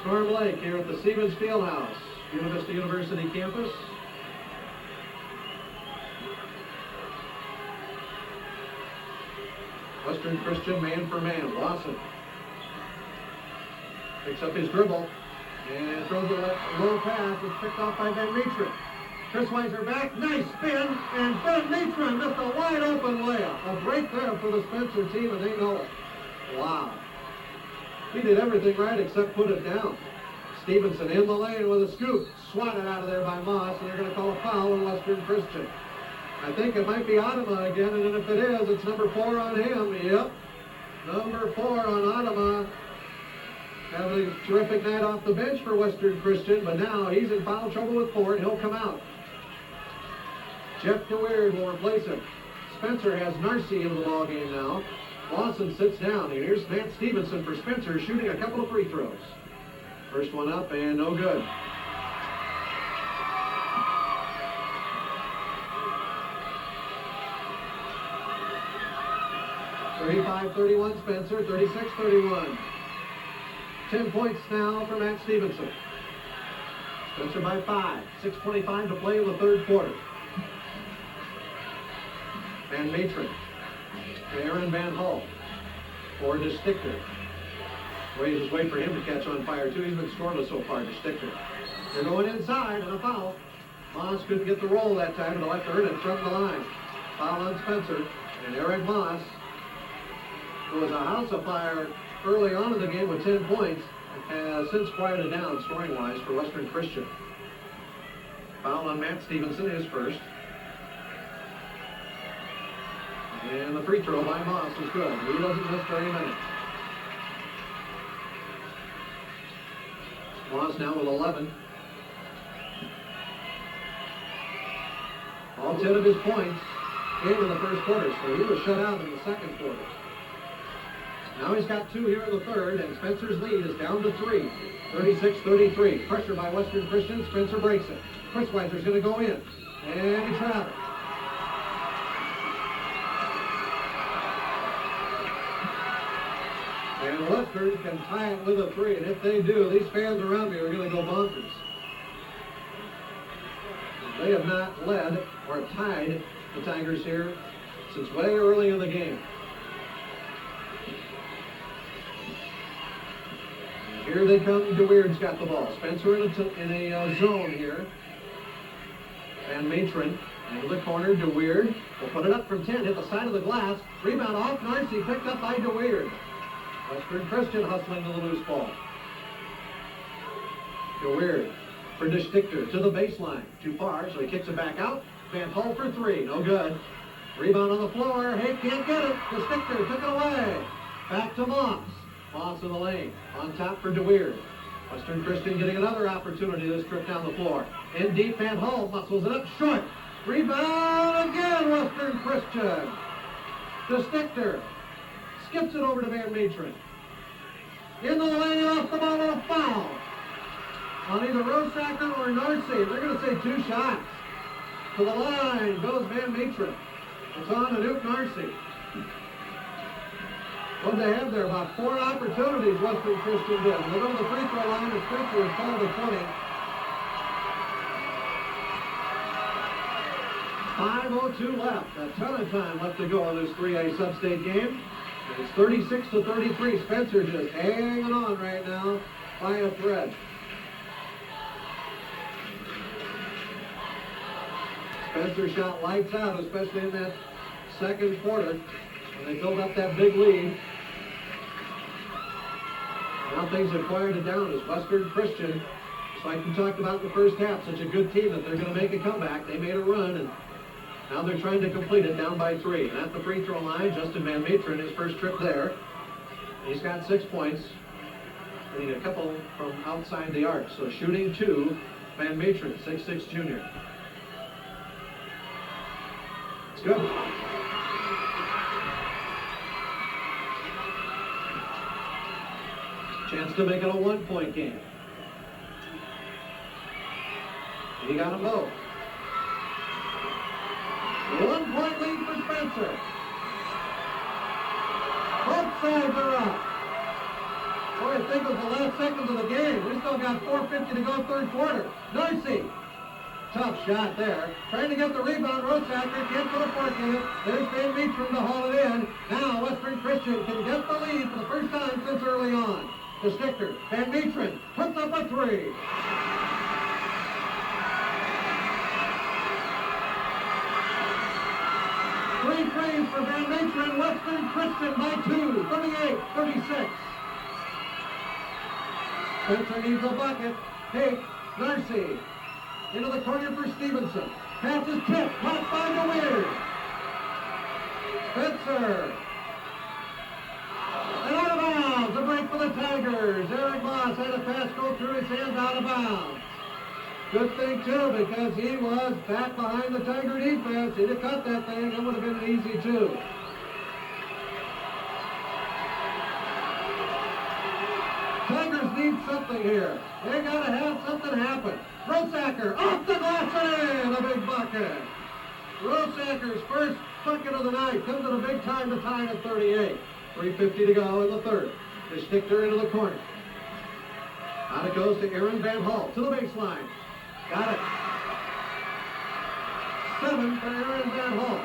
Storm Lake here at the Stevens Fieldhouse, Vista University campus. Western Christian man for man. Lawson picks up his dribble and throws a low pass. It's picked off by Van Meetren. Chris Weiser back, nice spin, and Van Meetren just a wide open layup. A break there for the Spencer team, and they know it. Wow. He did everything right except put it down. Stevenson in the lane with a scoop. Swatted out of there by Moss, and they're going to call a foul on Western Christian. I think it might be Ottawa again, and if it is, it's number 4 on him. Yep. Number 4 on Ottawa. Having a terrific night off the bench for Western Christian, but now he's in foul trouble with 4, and he'll come out. Jeff DeWeerd will replace him. Spencer has Narcy in the ballgame now. Lawson sits down, and here's Matt Stevenson for Spencer shooting a couple of free throws. First one up, and no good. (35-31) Spencer, 36-31. 10 points now for Matt Stevenson. Spencer by 5. 6:25 to play in the 3rd quarter. Van Meetren. Aaron Van Hull. For DeStichter. Just wait for him to catch on fire, too. He's been scoreless so far, DeStichter. They're going inside and a foul. Moss couldn't get the roll that time, and left earn it from the line. Foul on Spencer. And Eric Moss, who was a house of fire early on in the game with 10 points, has since quieted down scoring-wise for Western Christian. Foul on Matt Stevenson, his first. And the free throw by Moss is good. He doesn't miss very many. Moss now with 11. All 10 of his points came in the first quarter, so he was shut out in the second quarter. Now he's got 2 here in the 3rd, and Spencer's lead is down to 3. 36-33. Pressure by Western Christian. Spencer breaks it. Chris Weiser's going to go in. And he travels. And Western can tie it with a 3, and if they do, these fans around me are going to go bonkers. They have not led or tied the Tigers here since way early in the game. Here they come. DeWeerd's got the ball. Spencer in a zone here. Van Meetren into the corner. DeWeerd will put it up from 10. Hit the side of the glass. Rebound off Narcy. Picked up by DeWeerd. Western Christian hustling to the loose ball. DeWeerd for DeStichter to the baseline. Too far, so he kicks it back out. Van Hull for 3. No good. Rebound on the floor. Hey, can't get it. DeStichter took it away. Back to Moss. Moss in the lane. On top for DeWeerd. Western Christian getting another opportunity this trip down the floor. In deep, Van Hull muscles it up short. Rebound again, Western Christian. DeStichter skips it over to Van Meetren. In the lane, off the ball, a foul. On either Rosacker or Narcy. They're going to say 2 shots. To the line goes Van Meetren. It's on Anoop Narcy. What they have there? About 4 opportunities Western Christian did. They go to the free throw line, and Spencer is called to 20. 5:02 left. A ton of time left to go in this 3A Substate game. And it's 36-33. Spencer just hanging on right now by a thread. Spencer shot lights out, especially in that second quarter when they built up that big lead. Now things have quieted down as Western Christian, just like we talked about in the first half, such a good team that they're going to make a comeback. They made a run, and now they're trying to complete it down by 3. And at the free throw line, Justin Van Meteren, his first trip there. He's got 6 points. Hitting a couple from outside the arc. So shooting 2, Van Meteren, 6'6" junior. It's good. Chance to make it a 1-point game. He got them both. 1-point lead for Spencer. Both sides are up. Boy, I think it was the last seconds of the game. We still got 4:50 to go, third quarter. Narcy. Tough shot there. Trying to get the rebound. Rosacker can't put a fork in it. There's Van Meteren to haul it in. Now Western Christian can get the lead for the first time since early on. The sticker. Van Meteren puts up a 3. Three threes for Van Meteren. Western Christian by 2. 38-36. Spencer needs a bucket. Take Narcy. Into the corner for Stevenson. Pass is tipped. Caught by DeWeer. Spencer. And out of bounds. A break for the Tigers. Eric Moss had a pass go through his hands out of bounds. Good thing, too, because he was back behind the Tiger defense. He'd have cut that thing. It would have been an easy 2. Tigers need something here. They got to have something happen. Rosacker off the glass and a big bucket. Rosacker's first bucket of the night comes at a big time to tie at 38. 3:50 to go in the third. They stick her into the corner. Out it goes to Aaron Van Hall to the baseline. Got it. 7 for Aaron Van Hall.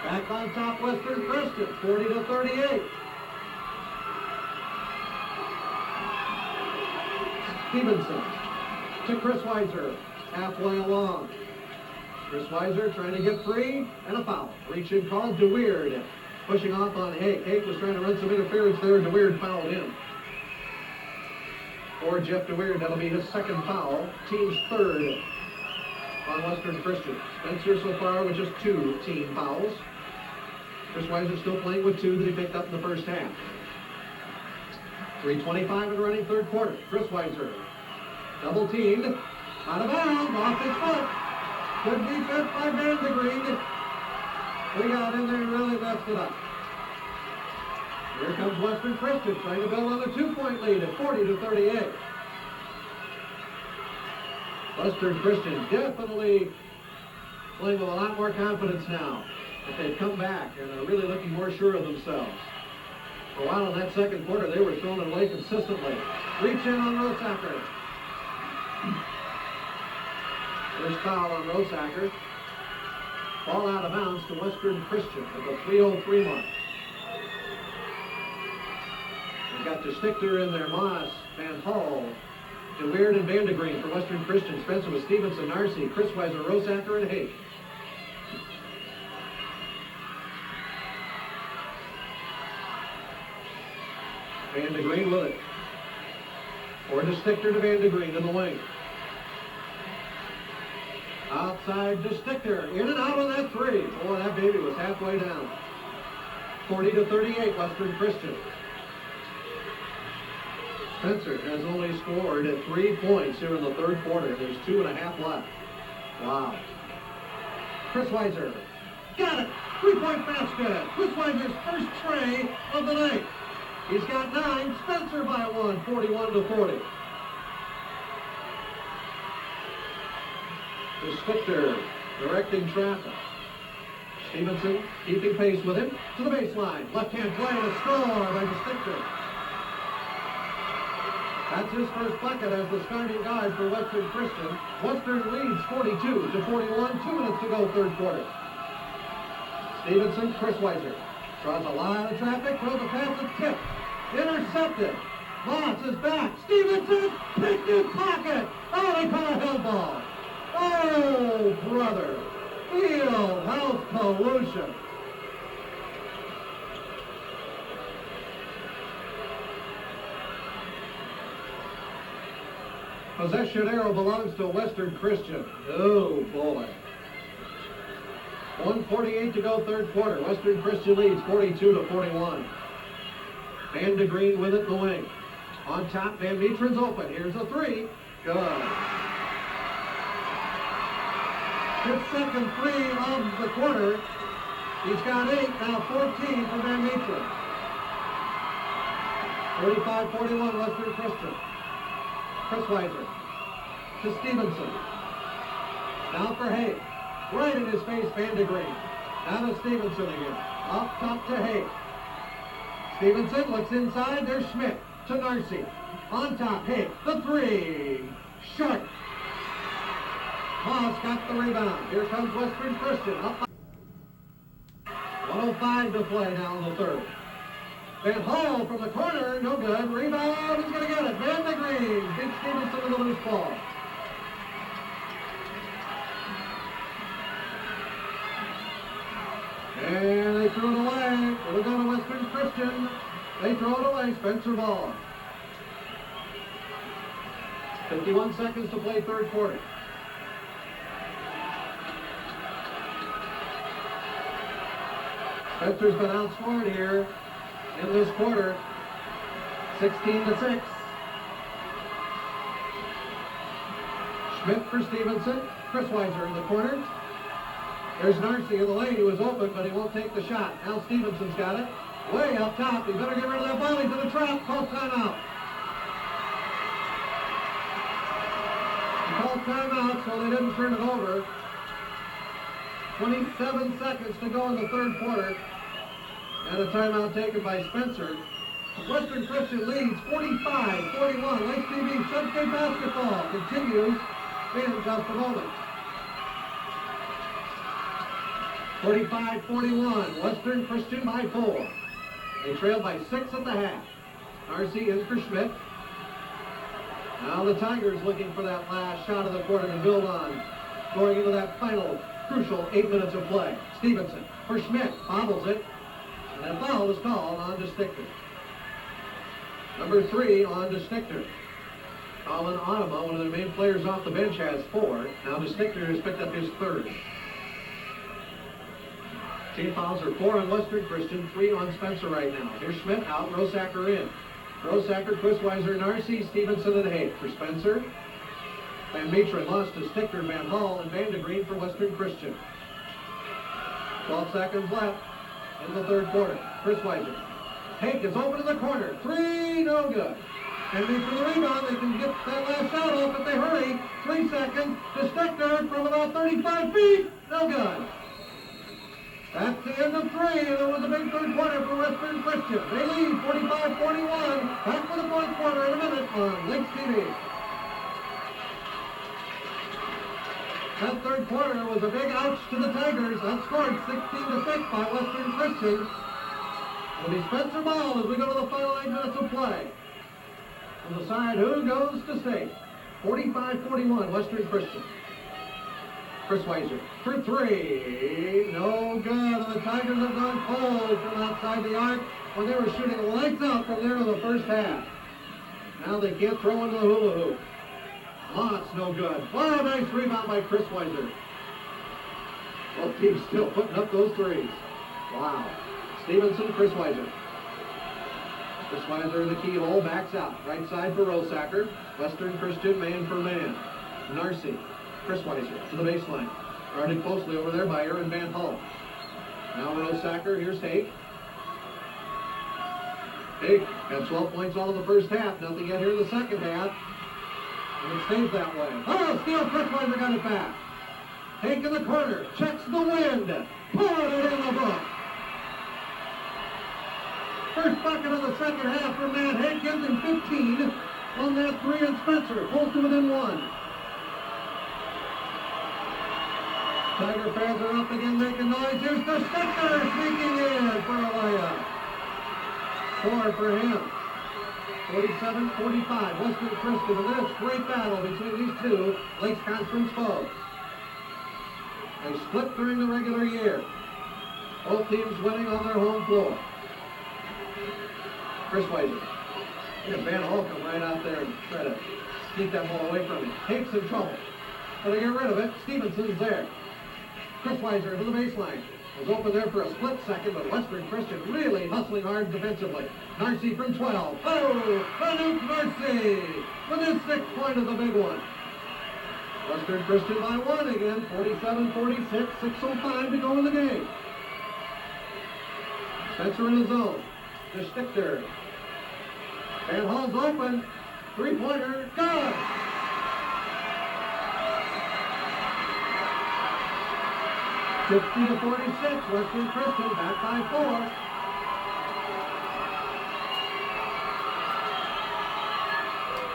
Back on top, Western Christian, 40-38. Stevenson to Chris Weiser, halfway along. Chris Weiser trying to get free, and a foul. Reach-in call, DeWeerd pushing off on Hake. Hake was trying to run some interference there, DeWeerd fouled him. For Jeff DeWeerd, that'll be his second foul, team's third on Western Christian. Spencer so far with just 2 team fouls. Chris Weiser still playing with 2 that he picked up in the first half. 3:25 in the running third quarter. Chris Weiser, double teamed, out of bounds, off his foot. Good defense by Van de Green. He got in there and really messed it up. Here comes Western Christian trying to build on a 2-point lead at 40-38. Western Christian definitely playing with a lot more confidence now. That they've come back and are really looking more sure of themselves. For a while in that second quarter, they were throwing it away consistently. Reach in on Rosacker. First foul on Rosacker. Ball out of bounds to Western Christian at the 3:03 mark. They've got DeStichter in there, Moss, Van Hall, DeWeerd and Van de Green for Western Christian. Spencer with Stevenson, Narcy, Chris Weiser, Rosacker, and Hake. Van de Green with it. Or DeStichter to Van de Green in the wing. Outside DeStichter, in and out on that 3. Boy, that baby was halfway down. 40-38, Western Christian. Spencer has only scored at 3 points here in the third quarter. There's 2.5 left. Wow. Chris Weiser, got it. 3-point basket. Chris Weiser's first tray of the night. He's got 9. Spencer by 1, 41-40. DeStichter directing traffic. Stevenson keeping pace with him to the baseline. Left-hand play and a score by DeStichter. That's his first bucket as the starting guard for Western Christian. Western leads 42-41. 2 minutes to go, third quarter. Stevenson, Chris Weiser. Draws a line of traffic, throws a pass and tip. Intercepted. Moss is back. Stevenson, picked his pocket. Oh, they call a hell ball. Oh, brother. Field house pollution. Possession arrow belongs to Western Christian. Oh, boy. 1:48 to go, third quarter. Western Christian leads 42-41. Van de Green with it in the wing. On top, Van Meetren's open. Here's a three. Good. His second three of the quarter. He's got 8, now 14 for Van Meetren. 45-41, Western Christian. Chris Weiser to Stevenson. Now for Hay. Right in his face, Van de Green. Now to Stevenson again. Up top to Hay. Stevenson looks inside. There's Schmidt to Narcy. On top, Hay. The three. Short. Moss got the rebound. Here comes Western Christian. Up. 1:05 to play now in the third. Van Hall from the corner, no good. Rebound, he's going to get it. Van de Green beats Stevenson with a loose ball. And they threw it away. It was on a Western Christian. They throw it away. Spencer ball. 51 seconds to play third quarter. Spencer's been outscored here in this quarter, 16-6. Schmidt for Stevenson. Chris Weiser in the corner. There's Narcy in the lane. He was open, but he won't take the shot. Now Stevenson's got it. Way up top. He better get rid of that ball. He's in the trap. Call timeout. He called timeout, so they didn't turn it over. 27 seconds to go in the third quarter. And a timeout taken by Spencer. Western Christian leads 45-41. Lake TV Substate basketball continues in just a moment. 45-41. Western Christian by 4. They trailed by 6 at the half. Narcy in for Schmidt. Now the Tigers looking for that last shot of the quarter to build on. Going into that final crucial 8 minutes of play. Stevenson for Schmidt. Bobbles it. And a foul is called on to Stichter. Number 3 on to Stichter. Colin Automa, one of the main players off the bench, has 4. Now to Stichter has picked up his 3rd. Team fouls are 4 on Western Christian, 3 on Spencer right now. Here's Schmidt out, Rosacker in. Rosacker, Chris Weiser, Narcy, Stevenson, and Hay. For Spencer, Van Meetren lost to Stichter, Van Hall, and Van de Green for Western Christian. 12 seconds left in the third quarter. Chris Weiser. Hake is open in the corner. 3, no good. And for the rebound, they can get that last shot off if they hurry. 3 seconds to Stichter from about 35 feet. No good. That's the end of 3, and it was a big third quarter for Western Christian. They lead 45-41. Back for the fourth quarter in a minute on Lake TV. That third quarter was a big ouch to the Tigers, outscored 16-6 by Western Christian. It'll be Spencer ball as we go to the final 8 minutes of play. We'll decide who goes to state. 45-41, Western Christian. Chris Weiser for 3, no good. And the Tigers have gone cold from outside the arc when they were shooting lights out from there in the first half. Now they can't throw into the hula hoop. Moss, no good. What a nice rebound by Chris Weiser. Both teams still putting up those threes. Wow. Stevenson, Chris Weiser. Chris Weiser in the keyhole, backs out. Right side for Rosacker. Western Christian, man for man. Narcy, Chris Weiser to the baseline. Guarded closely over there by Aaron Van Hall. Now Rosacker, here's Hake. Hake had 12 points all in the first half. Nothing yet here in the second half. And it stays that way. Oh, steal, Chris Weiser got it back. Hake in the corner, checks the wind. Poured it in the book. First bucket of the second half for Matt Hake, gives him 15 on that 3, and Spencer pulls to within 1. Tiger fans are up again making noise. Here's the Stichter sneaking in for a layup. 4 for him. 47-45, Western Christian, and this great battle between these two Lakes Conference foes. They split during the regular year. Both teams winning on their home floor. Chris Weiser. Look at Van Hall come right out there and try to sneak that ball away from him. Hake's in trouble. But they get rid of it. Stevenson's there. Chris Weiser to the baseline. Was open there for a split second, but Western Christian really hustling hard defensively. Narcy from 12. Oh, Anoop Narcy with his 6th point of the big one. Western Christian by 1 again, 47-46, 6:05 to go in the game. Spencer in the zone. To Stichter. Van Hall's open. 3-pointer. Good! (50-46). Western Christian back by 4.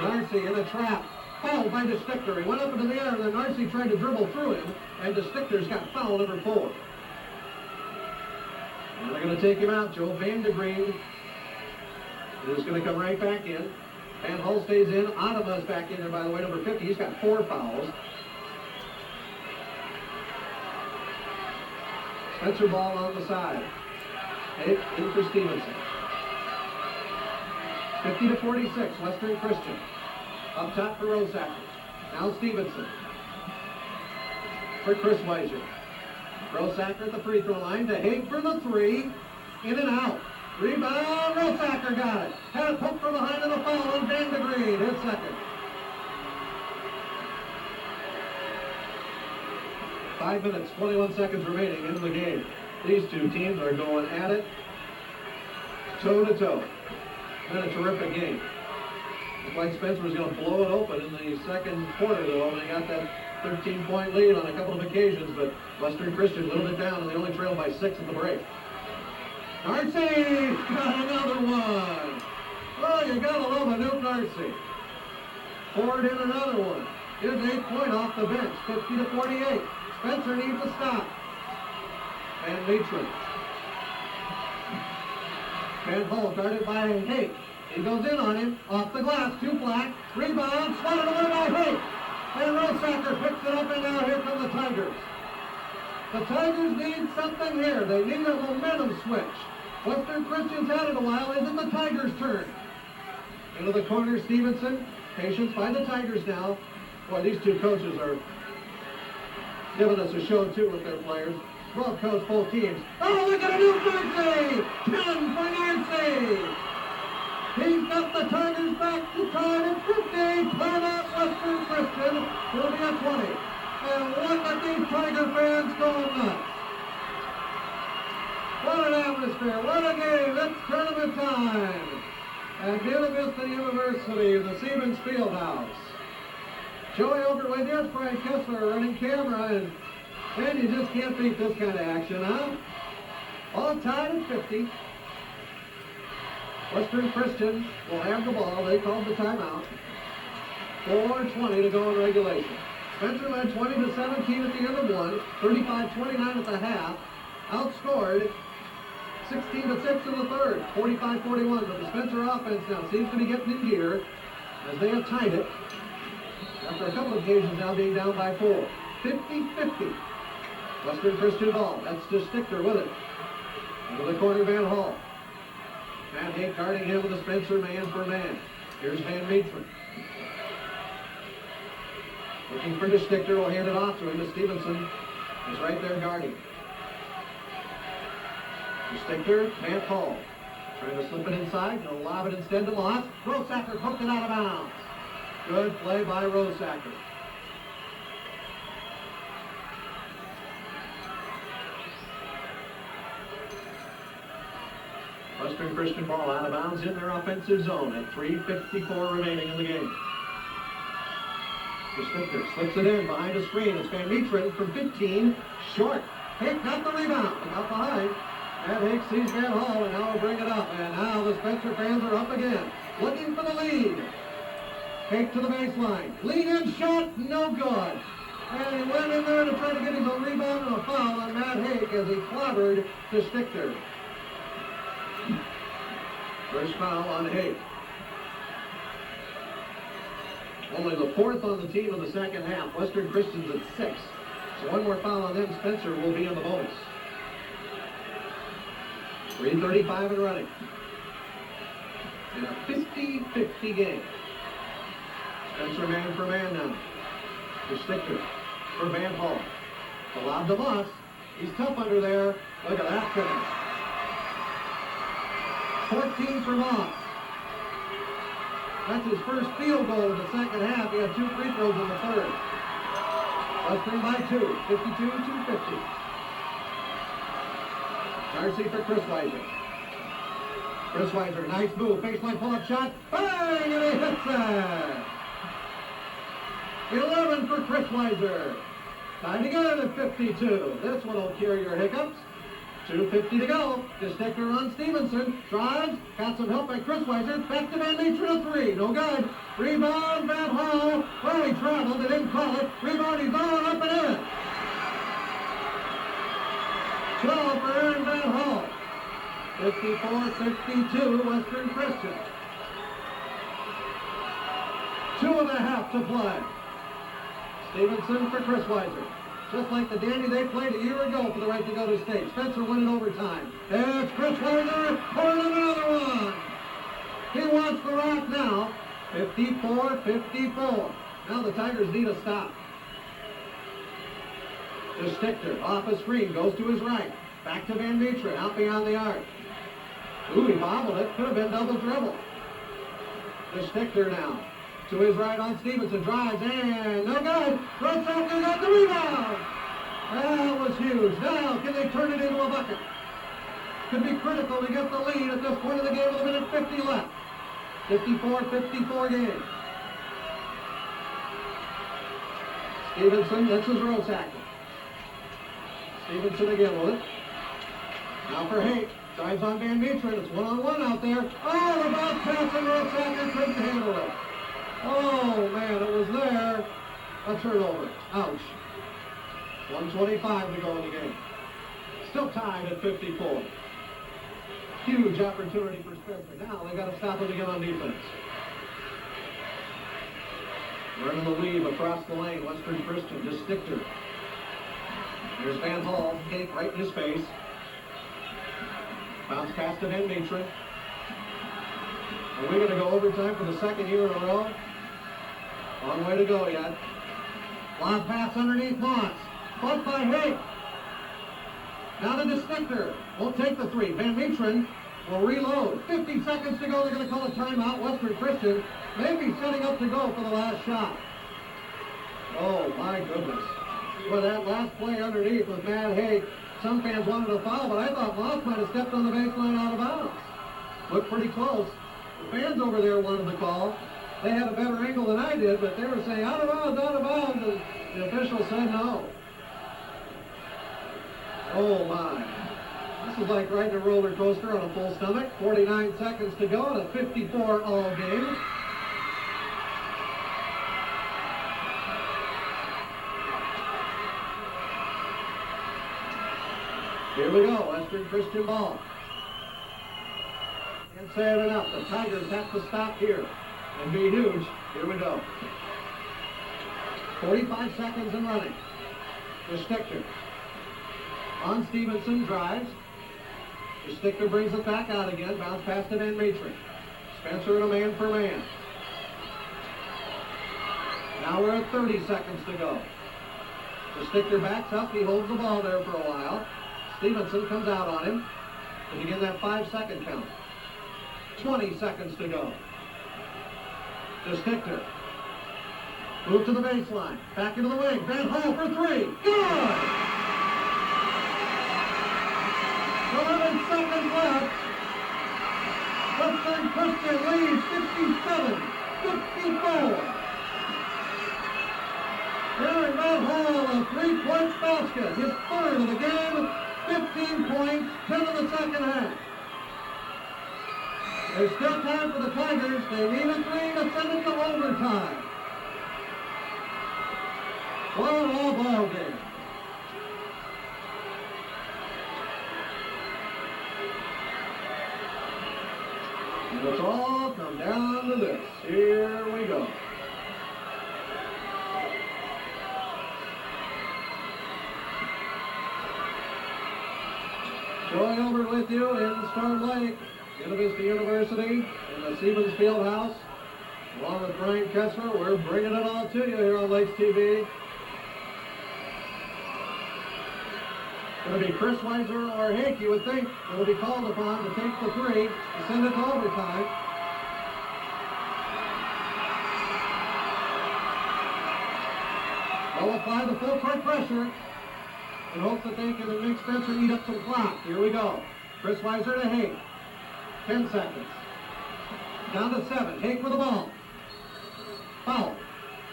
Narcy in a trap. Fouled by DeStichter. He went up into the air, and then Narcy tried to dribble through him, and DeStichter's got foul number 4. And they're going to take him out. Joe Van de Green is going to come right back in. Van Hall stays in. Adama's back in there, by the way, number 50. He's got 4 fouls. Spencer ball on the side. Hake in for Stevenson. 50-46, Western Christian. Up top for Rosacker. Now Stevenson. For Chris Weiser. Rosacker at the free throw line to Hake for the 3. In and out. Rebound. Rosacker got it. Had it poked from behind in the foul on Van de Green. His 2nd. 5 minutes, 21 seconds remaining in the game. These two teams are going at it toe to toe. Been a terrific game. Looked like Spencer was going to blow it open in the second quarter, though, and they got that 13-point lead on a couple of occasions, but Western Christian whittled it down, and they only trailed by 6 at the break. Narcy got another one. Oh, you gotta love Anoop Narcy. Poured in another one. His 8th point off the bench, 50-48. Spencer needs to stop. And Matron. Van Hall guarded by Hake. He goes in on him, off the glass, 2 flat, rebound, swatted away by Hake. And Rosacker picks it up, and now here come the Tigers. The Tigers need something here. They need a momentum switch. Western Christian's had it a while. Is it the Tigers' turn? Into the corner, Stevenson. Patience by the Tigers now. Boy, these two coaches are giving us a show, too, with their players. Well coached both teams. Oh, look at Anoop Narcy! 10 for Narcy! He's got the Tigers back to tie at 50. Timeout, Western Christian. Will be at 20. And look at these Tiger fans going nuts. What an atmosphere. What a game. It's tournament time. At Buena Vista University in the Siemens Fieldhouse. Joey over with you, Frank Kessler running camera, and you just can't beat this kind of action, huh? All tied at 50. Western Christian will have the ball. They called the timeout. 4:20 to go in regulation. Spencer led 20-17 at the end of 1, 35-29 at the half. Outscored 16-6 in the third, 45-41. But the Spencer offense now seems to be getting in gear as they have tied it after a couple of occasions now being down by 4. 50-50. Western Christian ball. That's just Stichter with it. Into the corner, Van Hall. Matt Hake guarding him with a Spencer man for man. Here's Van Meetron. Looking for DeStichter, will hand it off to him. To Stevenson is right there guarding. DeStichter, Van Hall. Trying to slip it inside. He'll lob it instead to Moss. Rosacker hooked it out of bounds. Good play by Rosacker. Western Christian ball out of bounds in their offensive zone at 3:54 remaining in the game. DeStichter slips it in behind a screen. It's Van Meetron from 15. Short. Hake got the rebound. Out behind. And Hake sees Van Hall, and now will bring it up. And now the Spencer fans are up again. Looking for the lead. Hake to the baseline. Lead in shot. No good. And he went in there to try to get his own rebound and a foul on Matt Hake as he clobbered DeStichter. First foul on Hake. Only the 4th on the team in the second half. Western Christian's at 6. So one more foul on them, Spencer will be in the bonus. 3:35 and running. In a 50-50 game. Spencer man for man now. To Stichter for Van Hall. The lob to Moss. He's tough under there. Look at that finish. 14 for Moss. That's his first field goal in the second half. He had 2 free throws in the third. Western by 2, 52-50. Darcy for Chris Weiser. Chris Weiser, nice move, baseline pull-up shot. Bang, and he hits it. 11 for Chris Weiser. Time to go to 52. This one will cure your hiccups. 2:50 to go. The sticker on Stevenson. Drives. Got some help by Chris Weiser. Back to Van Metre, 3. No good. Rebound, Van Hall. Well, he traveled. They didn't call it. Rebound, he's on up and in. 12 for Aaron Van Hall. 54-52, Western Christian. 2.5 to play. Stevenson for Chris Weiser. Just like the dandy they played a year ago for the right to go to state. Spencer won in overtime. It's Chris Weiser for another one. He wants the rock now. 54-54. Now the Tigers need a stop. To Stichter, off a screen, goes to his right. Back to Van Metre, out beyond the arc. Ooh, he bobbled it. Could have been double dribble. To Stichter now. To his right on Stevenson, drives, and no good. Red Sox got the rebound. That was huge. Now, can they turn it into a bucket? Could be critical to get the lead at this point of the game with a minute 50 left. 54-54 game. Stevenson, that's his road tackle. Stevenson again with it. Now for Haight. Drives on Van Metre. It's one-on-one out there. Oh, the bounce pass and Rosacker couldn't handle it. Oh, man, it was there. A turnover. Ouch. 1:25 to go in the game. Still tied at 54. Huge opportunity for Spencer. Now they got to stop it again on defense. Running the weave across the lane. Western Christian to Stichter. There's Van Hall. Cake right in his face. Bounce pass to Van Metre. Are we going to go overtime for the second year in a row? Long way to go yet. Long pass underneath Moss. Caught by Haight. Now to the Stichter. Won't take the 3. Van Metre will reload. 50 seconds to go. They're going to call a timeout. Western Christian may be setting up to go for the last shot. Oh, my goodness. Well, that last play underneath with Matt Haight, some fans wanted a foul, but I thought Moss might have stepped on the baseline out of bounds. Looked pretty close. The fans over there wanted the call. They had a better angle than I did, but they were saying out of bounds, and the official said no. Oh my. This is like riding a roller coaster on a full stomach. 49 seconds to go in a 54 all game. Here we go, Western Christian ball. Can't say it enough. The Tigers have to stop here and be huge. Here we go. 45 seconds and running. To Stichter. On Stevenson, drives. The Stichter brings it back out again. Bounce pass to Van Metre. Spencer in a man for man. Now we're at 30 seconds to go. The Stichter backs up. He holds the ball there for a while. Stevenson comes out on him. And you get that 5-second count. 20 seconds to go. To Stichter. Move to the baseline. Back into the wing. Van Hall for 3. Good! 11 seconds left. Western Christian leads 57-54. Aaron Van Hall, a 3-point basket. His third of the game. 15 points, 10 of the second half. There's still time for the Tigers. They need a 3 to send it to overtime. What a ball game. And it's all come down to this. Here we go. Going over with you in Storm Lake, University University, in the Stevens Fieldhouse. Along with Brian Kessler, we're bringing it all to you here on Lakes TV. Going to be Chris Weiser or Hake, you would think, that will be called upon to take the three, to send it to overtime. They'll apply the full court pressure in hopes that they can make Spencer eat up some clock. Here we go. Chris Weiser to Hake. 10 seconds. Down to 7. Hake with the ball. Foul.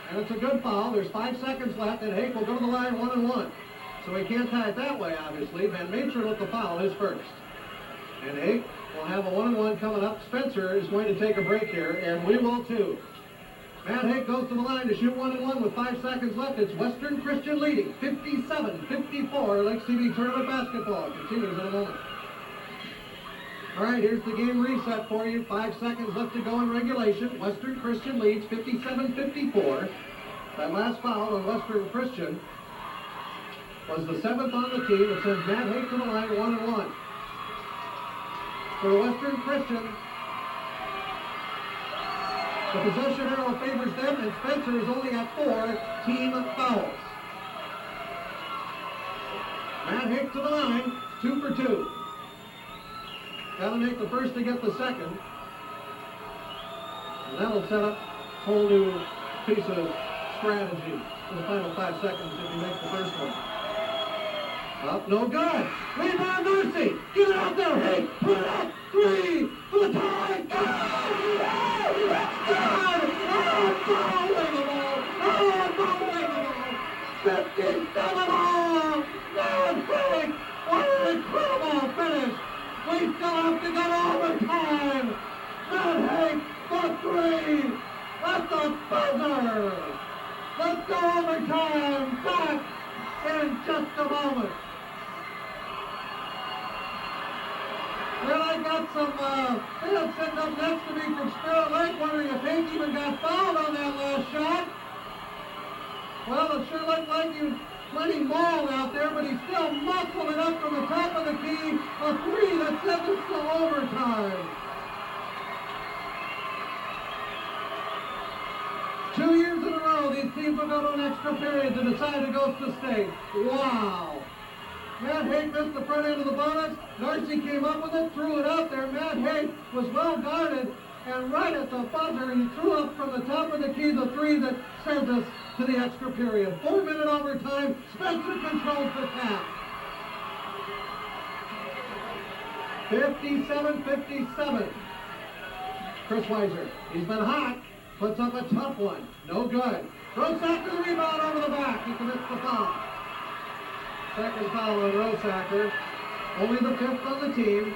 And it's a good foul. There's 5 seconds left, and Hake will go to the line 1-1. So he can't tie it that way, obviously. Van Matron with the foul is first. And Hake will have a 1-1 coming up. Spencer is going to take a break here, and we will too. Matt Hake goes to the line to shoot 1-1 with 5 seconds left. It's Western Christian leading 57-54. Lakes TV Tournament Basketball continues in a moment. All right, here's the game reset for you. 5 seconds left to go in regulation. Western Christian leads 57-54. That last foul on Western Christian was the 7th on the team. It sends Matt Hake to the line 1-1. For Western Christian, the possession arrow favors them, and Spencer is only at 4 team fouls. Matt Hake to the line, 2 for 2. Got to make the first to get the second. And that'll set up a whole new piece of strategy for the final 5 seconds if he makes the first one. Up, no good. Rebound, Mercy. Get it out there, Hake. Put it up. 3 for the tie. Good! Unbelievable! Unbelievable! 57 all! Matt Hake! What an incredible finish! We still have to go overtime! Matt Hake for 3! That's a buzzer! Let's go overtime! Back in just a moment! Well, I got some fans sitting up next to me from Spirit Lake wondering if Hake even got fouled on that last shot. Well, it sure looked like he was plenty mauled out there, but he's still muscling it up from the top of the key. A 3 that sends us to overtime. 2 years in a row, these teams will go to an extra period to decide who goes to state. Wow. Matt Hake missed the front end of the bonus. Narcy came up with it, threw it out there. Matt Hake was well guarded, and right at the buzzer, he threw up from the top of the key the 3 that sent us to the extra period. 4-minute overtime. Spencer controls the tap. 57-57. Chris Weiser, he's been hot. Puts up a tough one. No good. Rosacker the rebound over the back. He commits the foul. Second foul on Rosacker. Only the 5th on the team.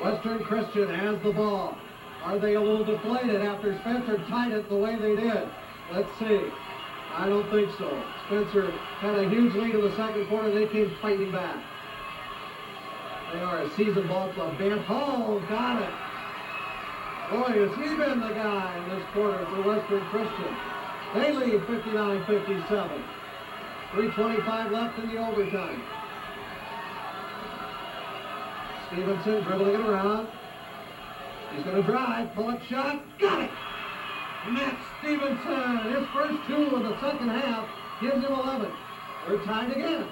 Western Christian has the ball. Are they a little deflated after Spencer tied it the way they did? Let's see. I don't think so. Spencer had a huge lead in the second quarter. They came fighting back. They are a seasoned ball club. Van Hall got it. Boy, has he been the guy in this quarter for Western Christian. They lead 59-57. 3:25 left in the overtime. Stevenson dribbling it around. He's going to drive, pull-up shot, got it! Matt Stevenson, his first 2 of the second half, gives him 11. They're tied again.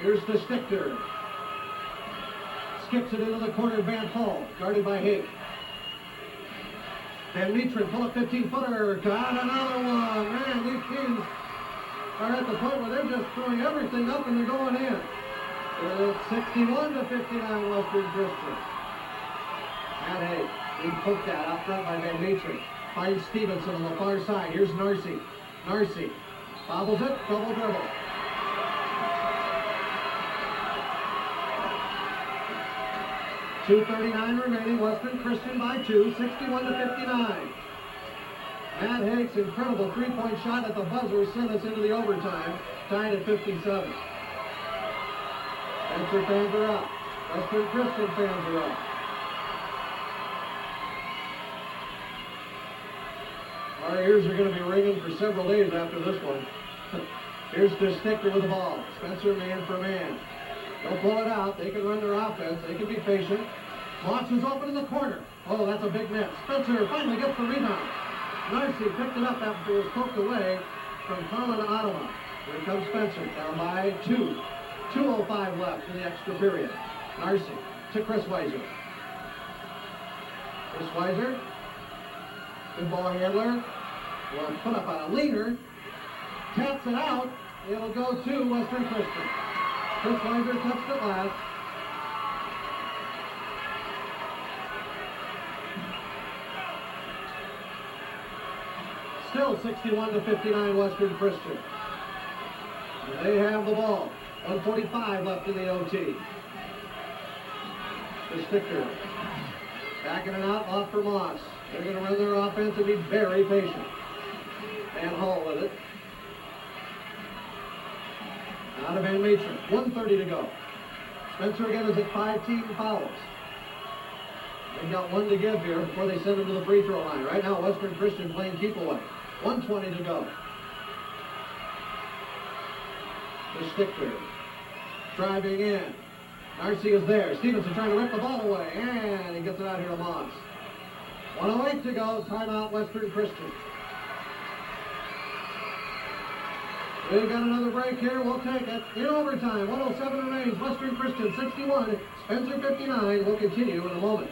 Here's the Stichter. Skips it into the corner, Van Hall, guarded by Hake. Van Matron, pull-up 15-footer, got another one. Man, these teams are at the point where they're just throwing everything up and they're going in. It's 61-59 Western Christian. Matt Hake, being poked at out front by Van Matron. Finds Stevenson on the far side. Here's Narcy. Narcy bobbles it, double dribble. .239 remaining, Western Christian by 2, 61-59. Matt Hake's incredible three-point shot at the buzzer sent us into the overtime, tied at 57. Spencer fans are up. Western Christian fans are up. Our ears are going to be ringing for several days after this one. Here's the Stickler with the ball. Spencer man for man. They'll pull it out. They can run their offense. They can be patient. Moss is open in the corner. Oh, that's a big miss. Spencer finally gets the rebound. Narcy picked it up after it was poked away from Colin Ottawa. Here comes Spencer, down by 2. 2:05 left in the extra period. Narcy to Chris Weiser. Chris Weiser, good ball handler, will put up a leaner, taps it out, it'll go to Western Christian. Chris Weiser touched it last. Still 61-59 Western Christian. And they have the ball. 1:45 left in the OT. The Stickler. Backing it out, off for Moss. They're going to run their offense and be very patient. Van Hall with it. Out of Van Matron. 1:30 to go. Spencer again is at 5 team fouls. They've got one to give here before they send him to the free throw line. Right now, Western Christian playing keep away. 1:20 to go. The Stickler driving in. Narcy is there. Stevenson trying to rip the ball away, and he gets it out here to Moss. 1:08 to go. Timeout, Western Christian. We've got another break here. We'll take it in overtime. 1:07 remains. Western Christian 61. Spencer 59. We'll continue in a moment.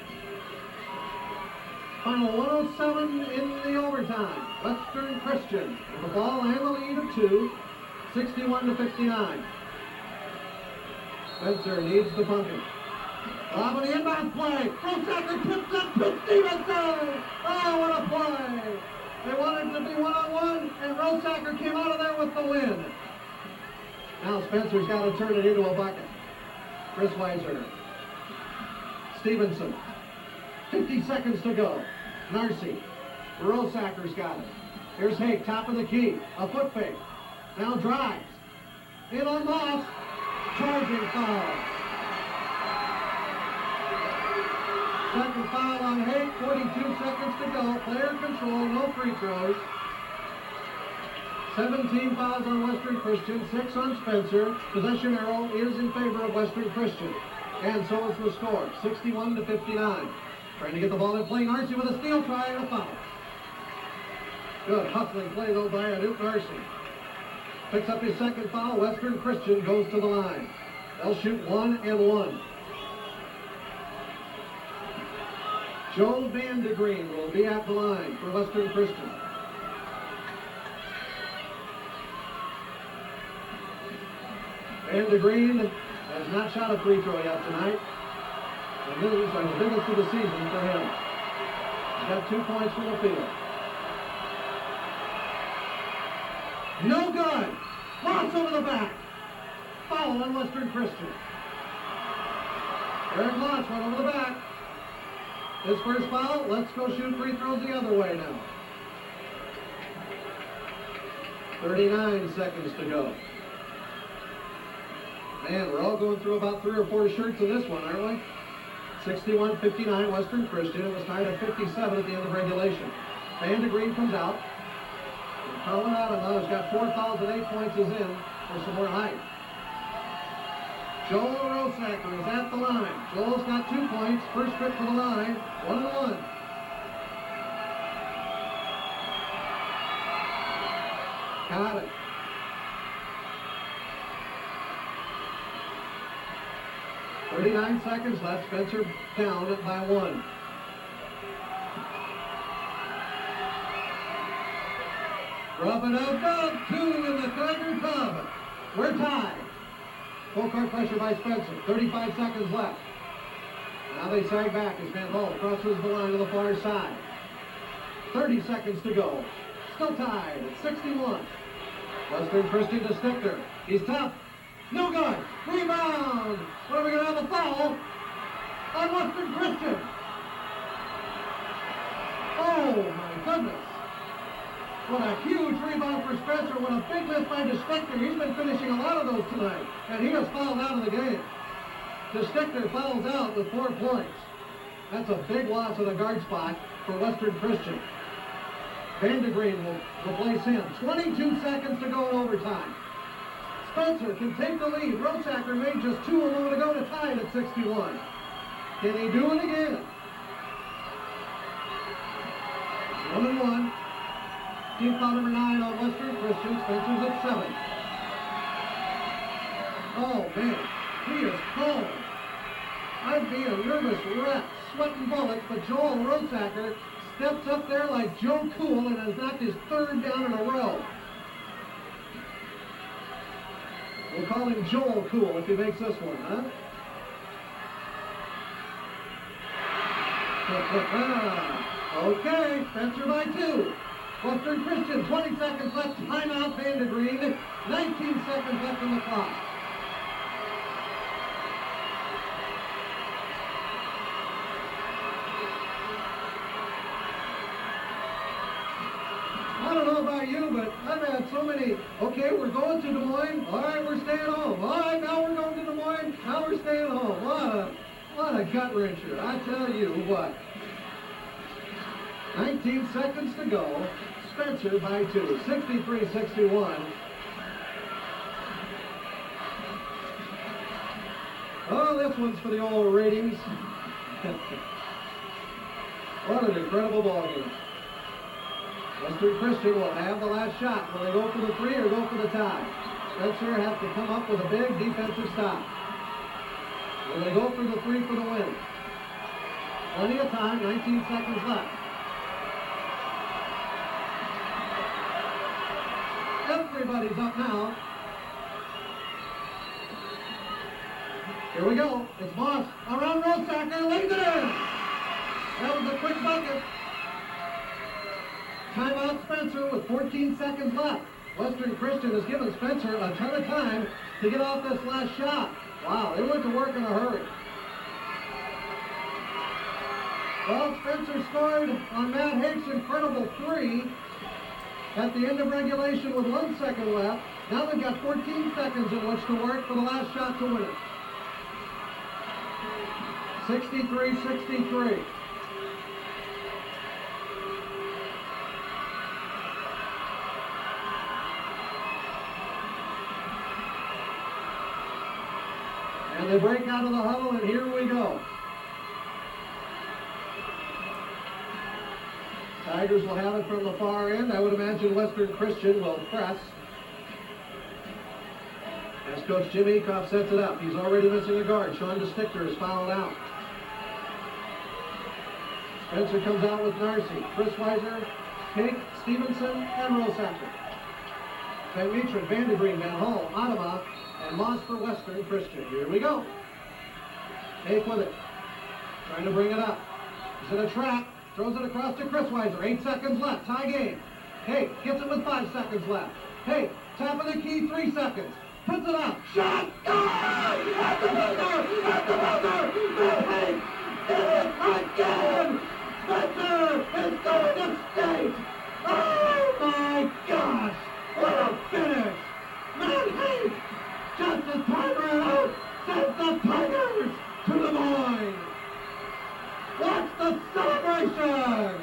Final 1:07 in the overtime. Western Christian with the ball and the lead of 2. 61-59. Spencer needs the bunker. Lob on the inbound play. Rosacker tips up to Stevenson. Oh, what a play. They wanted to be one-on-one, and Rosacker came out of there with the win. Now Spencer's got to turn it into a bucket. Chris Weiser. Stevenson. 50 seconds to go. Narcy. Rosacker's got it. Here's Hake, top of the key. A foot fake. Now drives. In on Moss. Charging foul. Second foul on Hake. 42 seconds to go. Player control. No free throws. 17 fouls on Western Christian. 6 on Spencer. Possession arrow is in favor of Western Christian. And so is the score. 61-59. Trying to get the ball in play. Narcy with a steal try and a foul. Good hustling play though by Duke Narcy. Picks up his second foul. Western Christian goes to the line. They'll shoot 1 and 1. Joe Van de Green will be at the line for Western Christian. Van de Green has not shot a free throw yet tonight. And this is the biggest of the season for him. He's got 2 points from the field. No good. Moss over the back. Foul on Western Christian. Eric Moss went over the back. His first foul. Let's go shoot free throws the other way now. 39 seconds to go. Man, we're all going through about 3 or 4 shirts in this one, aren't we? 61-59 Western Christian. It was tied at 57 at the end of regulation. Van de Green comes out. And Colin Adamo has got 4 fouls and 8 points is in for some more height. Joel Rosacker is at the line. Joel's got 2 points. First trip for the line. 1 and 1. Got it. .39 seconds left. Spencer down by 1. Drop it out. 2 in the Tiger Tub. We're tied. Full court pressure by Spencer. 35 seconds left. Now they sag back as Van Hall crosses the line to the far side. 30 seconds to go. Still tied at 61. Western Christian to Stickler. He's tough. No good. Rebound. What are we going to have a foul on Western Christian? Oh my goodness. What a huge rebound for Spencer. What a big miss by DeStickler. He's been finishing a lot of those tonight. And he was fouled out of the game. DeStickler fouls out with 4 points. That's a big loss of the guard spot for Western Christian. Vandergreen will replace him. 22 seconds to go in overtime. Spencer can take the lead. Rosacker made just 2 alone to go to tie it at 61. Can he do it again? 1-1. Team foul number 9 on Western Christian. Spencer's at 7. Oh, man. He is cold. I'd be a nervous wreck, sweating bullets, but Joel Rosacker steps up there like Joe Cool and has knocked his 3rd down in a row. We'll call him Joel Cool if he makes this one, huh? Okay, Spencer by 2. Western Christian, 20 seconds left. Timeout, Vandergreen. 19 seconds left on the clock. I don't know about you, but I've had so many, okay, we're going to Des Moines. All right, we're staying home. All right, now we're going to Des Moines. Now we're staying home. What a gut wrencher. I tell you what. 19 seconds to go. Spencer by 2. 63-61. Oh, this one's for the old ratings. What an incredible ballgame. Western Christian will have the last shot. Will they go for the 3 or go for the tie? Spencer has to come up with a big defensive stop. Will they go for the 3 for the win? Plenty of time, 19 seconds left. Everybody's up now. Here we go. It's Moss around Rosacker, lays it in. That was a quick bucket. Timeout Spencer with 14 seconds left. Western Christian has given Spencer a ton of time to get off this last shot. Wow, they went to work in a hurry. Well, Spencer scored on Matt Hake's incredible 3 at the end of regulation with 1 second left. Now they've got 14 seconds in which to work for the last shot to win it. 63-63. And they break out of the huddle, and here we go. Tigers will have it from the far end. I would imagine Western Christian will press. As Coach Jim Eacoff sets it up, he's already missing a guard. Sean DeStichter is fouled out. Spencer comes out with Narcy, Chris Weiser, Pink, Stevenson, and Rosacker. Van Meetren, Vandergreen, Van Hull, Ottawa, and Moss for Western Christian. Here we go. Hake with it. Trying to bring it up. He's in a trap. Throws it across to Chris Weiser. 8 seconds left. Tie game. Hake gets it with 5 seconds left. Hake, top of the key, 3 seconds. Puts it up. Shot! Oh! At the buzzer! At the buzzer! Hake did it again! Spencer is going to state! Oh my gosh! What a finish! Matt Hake, just as time ran out, sends the Tigers to Des Moines! Watch the celebration!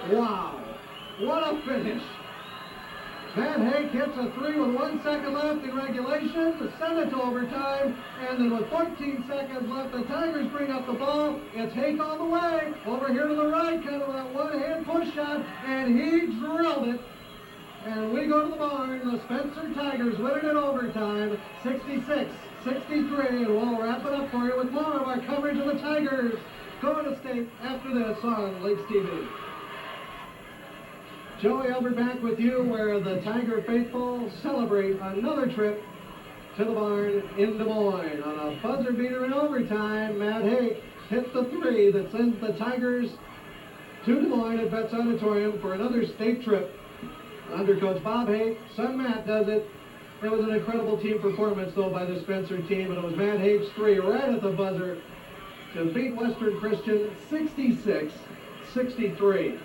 Wow, what a finish. Van Hake hits a 3 with 1 second left in regulation to send it to overtime. And then with 14 seconds left, the Tigers bring up the ball. It's Hake all the way. Over here to the right, kind of that one-hand push shot. And he drilled it. And we go to the barn. The Spencer Tigers win it in overtime, 66-63. And we'll wrap it up for you with more of our coverage of the Tigers going to state after this on Lakes TV. Joey Albert back with you where the Tiger faithful celebrate another trip to the barn in Des Moines. On a buzzer beater in overtime, Matt Hake hit the 3 that sends the Tigers to Des Moines at Vets Auditorium for another state trip. Under Coach Bob Hake, son Matt does it. It was an incredible team performance, though, by the Spencer team, and it was Matt Hake's three right at the buzzer to beat Western Christian 66-63.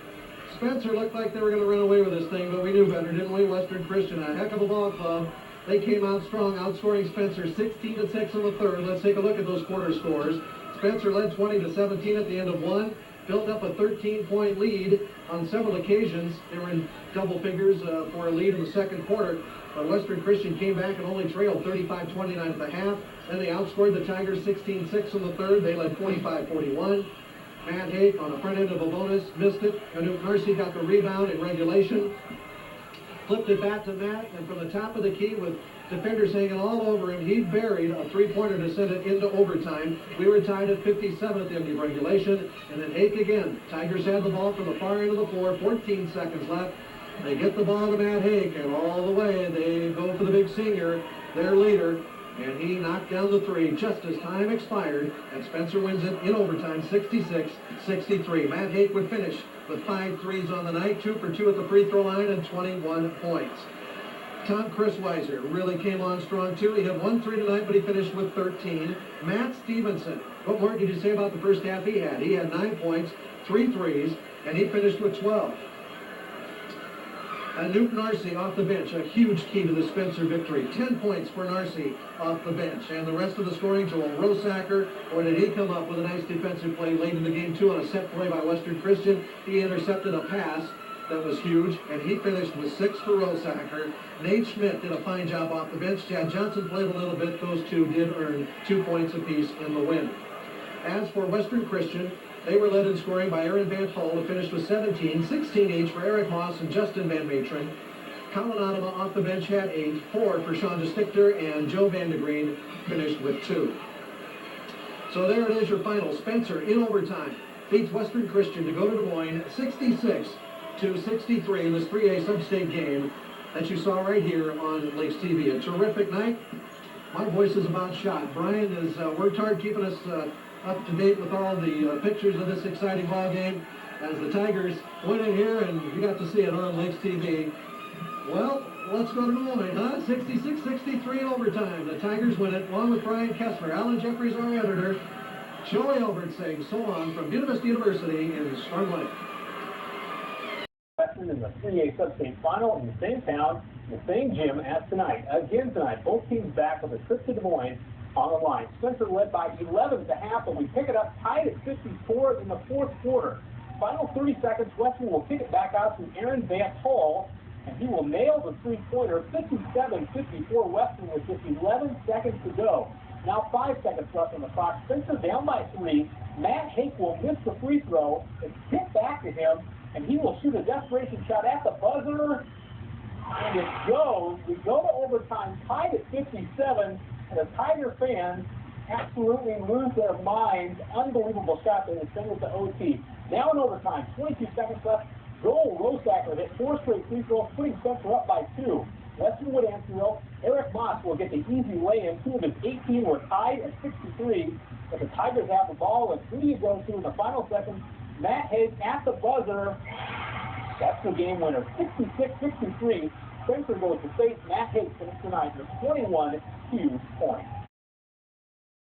Spencer looked like they were going to run away with this thing, but we knew better, didn't we? Western Christian, a heck of a ball club. They came out strong, outscoring Spencer 16-6 in the third. Let's take a look at those quarter scores. Spencer led 20-17 at the end of one, built up a 13-point lead on several occasions. They were in double figures for a lead in the second quarter. But Western Christian came back and only trailed 35-29 at the half. Then they outscored the Tigers 16-6 in the third. They led 25-41. Matt Hake on the front end of a bonus missed it. Newton Marcy got the rebound in regulation. Flipped it back to Matt, and from the top of the key with defenders hanging all over him, he buried a three-pointer to send it into overtime. We were tied at 57 at the end of regulation, and then Hake again. Tigers had the ball from the far end of the floor, 14 seconds left. They get the ball to Matt Hake, and all the way they go for the big senior, their leader, and he knocked down the three just as time expired, and Spencer wins it in overtime, 66-63. Matt Hake would finish with 5 threes on the night, 2 for 2 at the free throw line, and 21 points. Tom Chrisweiser really came on strong, too. He had 1 3 tonight, but he finished with 13. Matt Stevenson, what more did you say about the first half he had? He had 9 points, 3 threes, and he finished with 12. Newton Narcy off the bench, a huge key to the Spencer victory. 10 points for Narcy off the bench. And the rest of the scoring, Joel Rosacker, or did he come up with a nice defensive play late in the game, too, on a set play by Western Christian? He intercepted a pass that was huge, and he finished with 6 for Rosacker. Nate Schmidt did a fine job off the bench. Chad Johnson played a little bit. Those two did earn 2 points apiece in the win. As for Western Christian, they were led in scoring by Aaron Van Hull, who finished with 17, 16 each for Eric Moss and Justin Van Matron. Colin Adama off the bench had 8, 4 for Sean DeStichter, and Joe Vandegreen finished with 2. So there it is, your final. Spencer, in overtime, beats Western Christian to go to Des Moines 66-63 in this 3A Substate game that you saw right here on Lakes TV. A terrific night. My voice is about shot. Brian has worked hard keeping us up to date with all the pictures of this exciting ball game as the Tigers went in here, and you got to see it on Lakes TV. Well, let's go to Des Moines, huh? 66-63 in overtime. The Tigers win it, along with Brian Kessler. Alan Jeffries, our editor. Joey Elbert saying so long from University in Storm Lake. In the 3A Substate final in the same town, the same gym as tonight. Again tonight, both teams back with a trip to Des Moines on the line. Spencer led by 11 at the half, but we pick it up tied at 54 in the fourth quarter. Final 30 seconds, Western will kick it back out to Aaron Van Hull, and he will nail the three-pointer. 57-54 Western with just 11 seconds to go. Now 5 seconds left on the clock. Spencer down by 3. Matt Hake will miss the free throw. It's hit back to him, and he will shoot a desperation shot at the buzzer. And it goes. We go to overtime, tied at 57, and the Tiger fans absolutely lose their minds. Unbelievable shot. They send it to OT. Now in overtime, 22 seconds left. Joel Rosacker hit 4 straight free throws, putting Spencer up by 2. Westonwood Ansel, Eric Moss will get the easy lay-in. 2 of his 18 were tied at 63. But the Tigers have the ball, and who do you go to in the final seconds? Matt Hake at the buzzer. That's the game winner. 66-63. Spencer goes to face Matt Hake tonight with 21 huge points.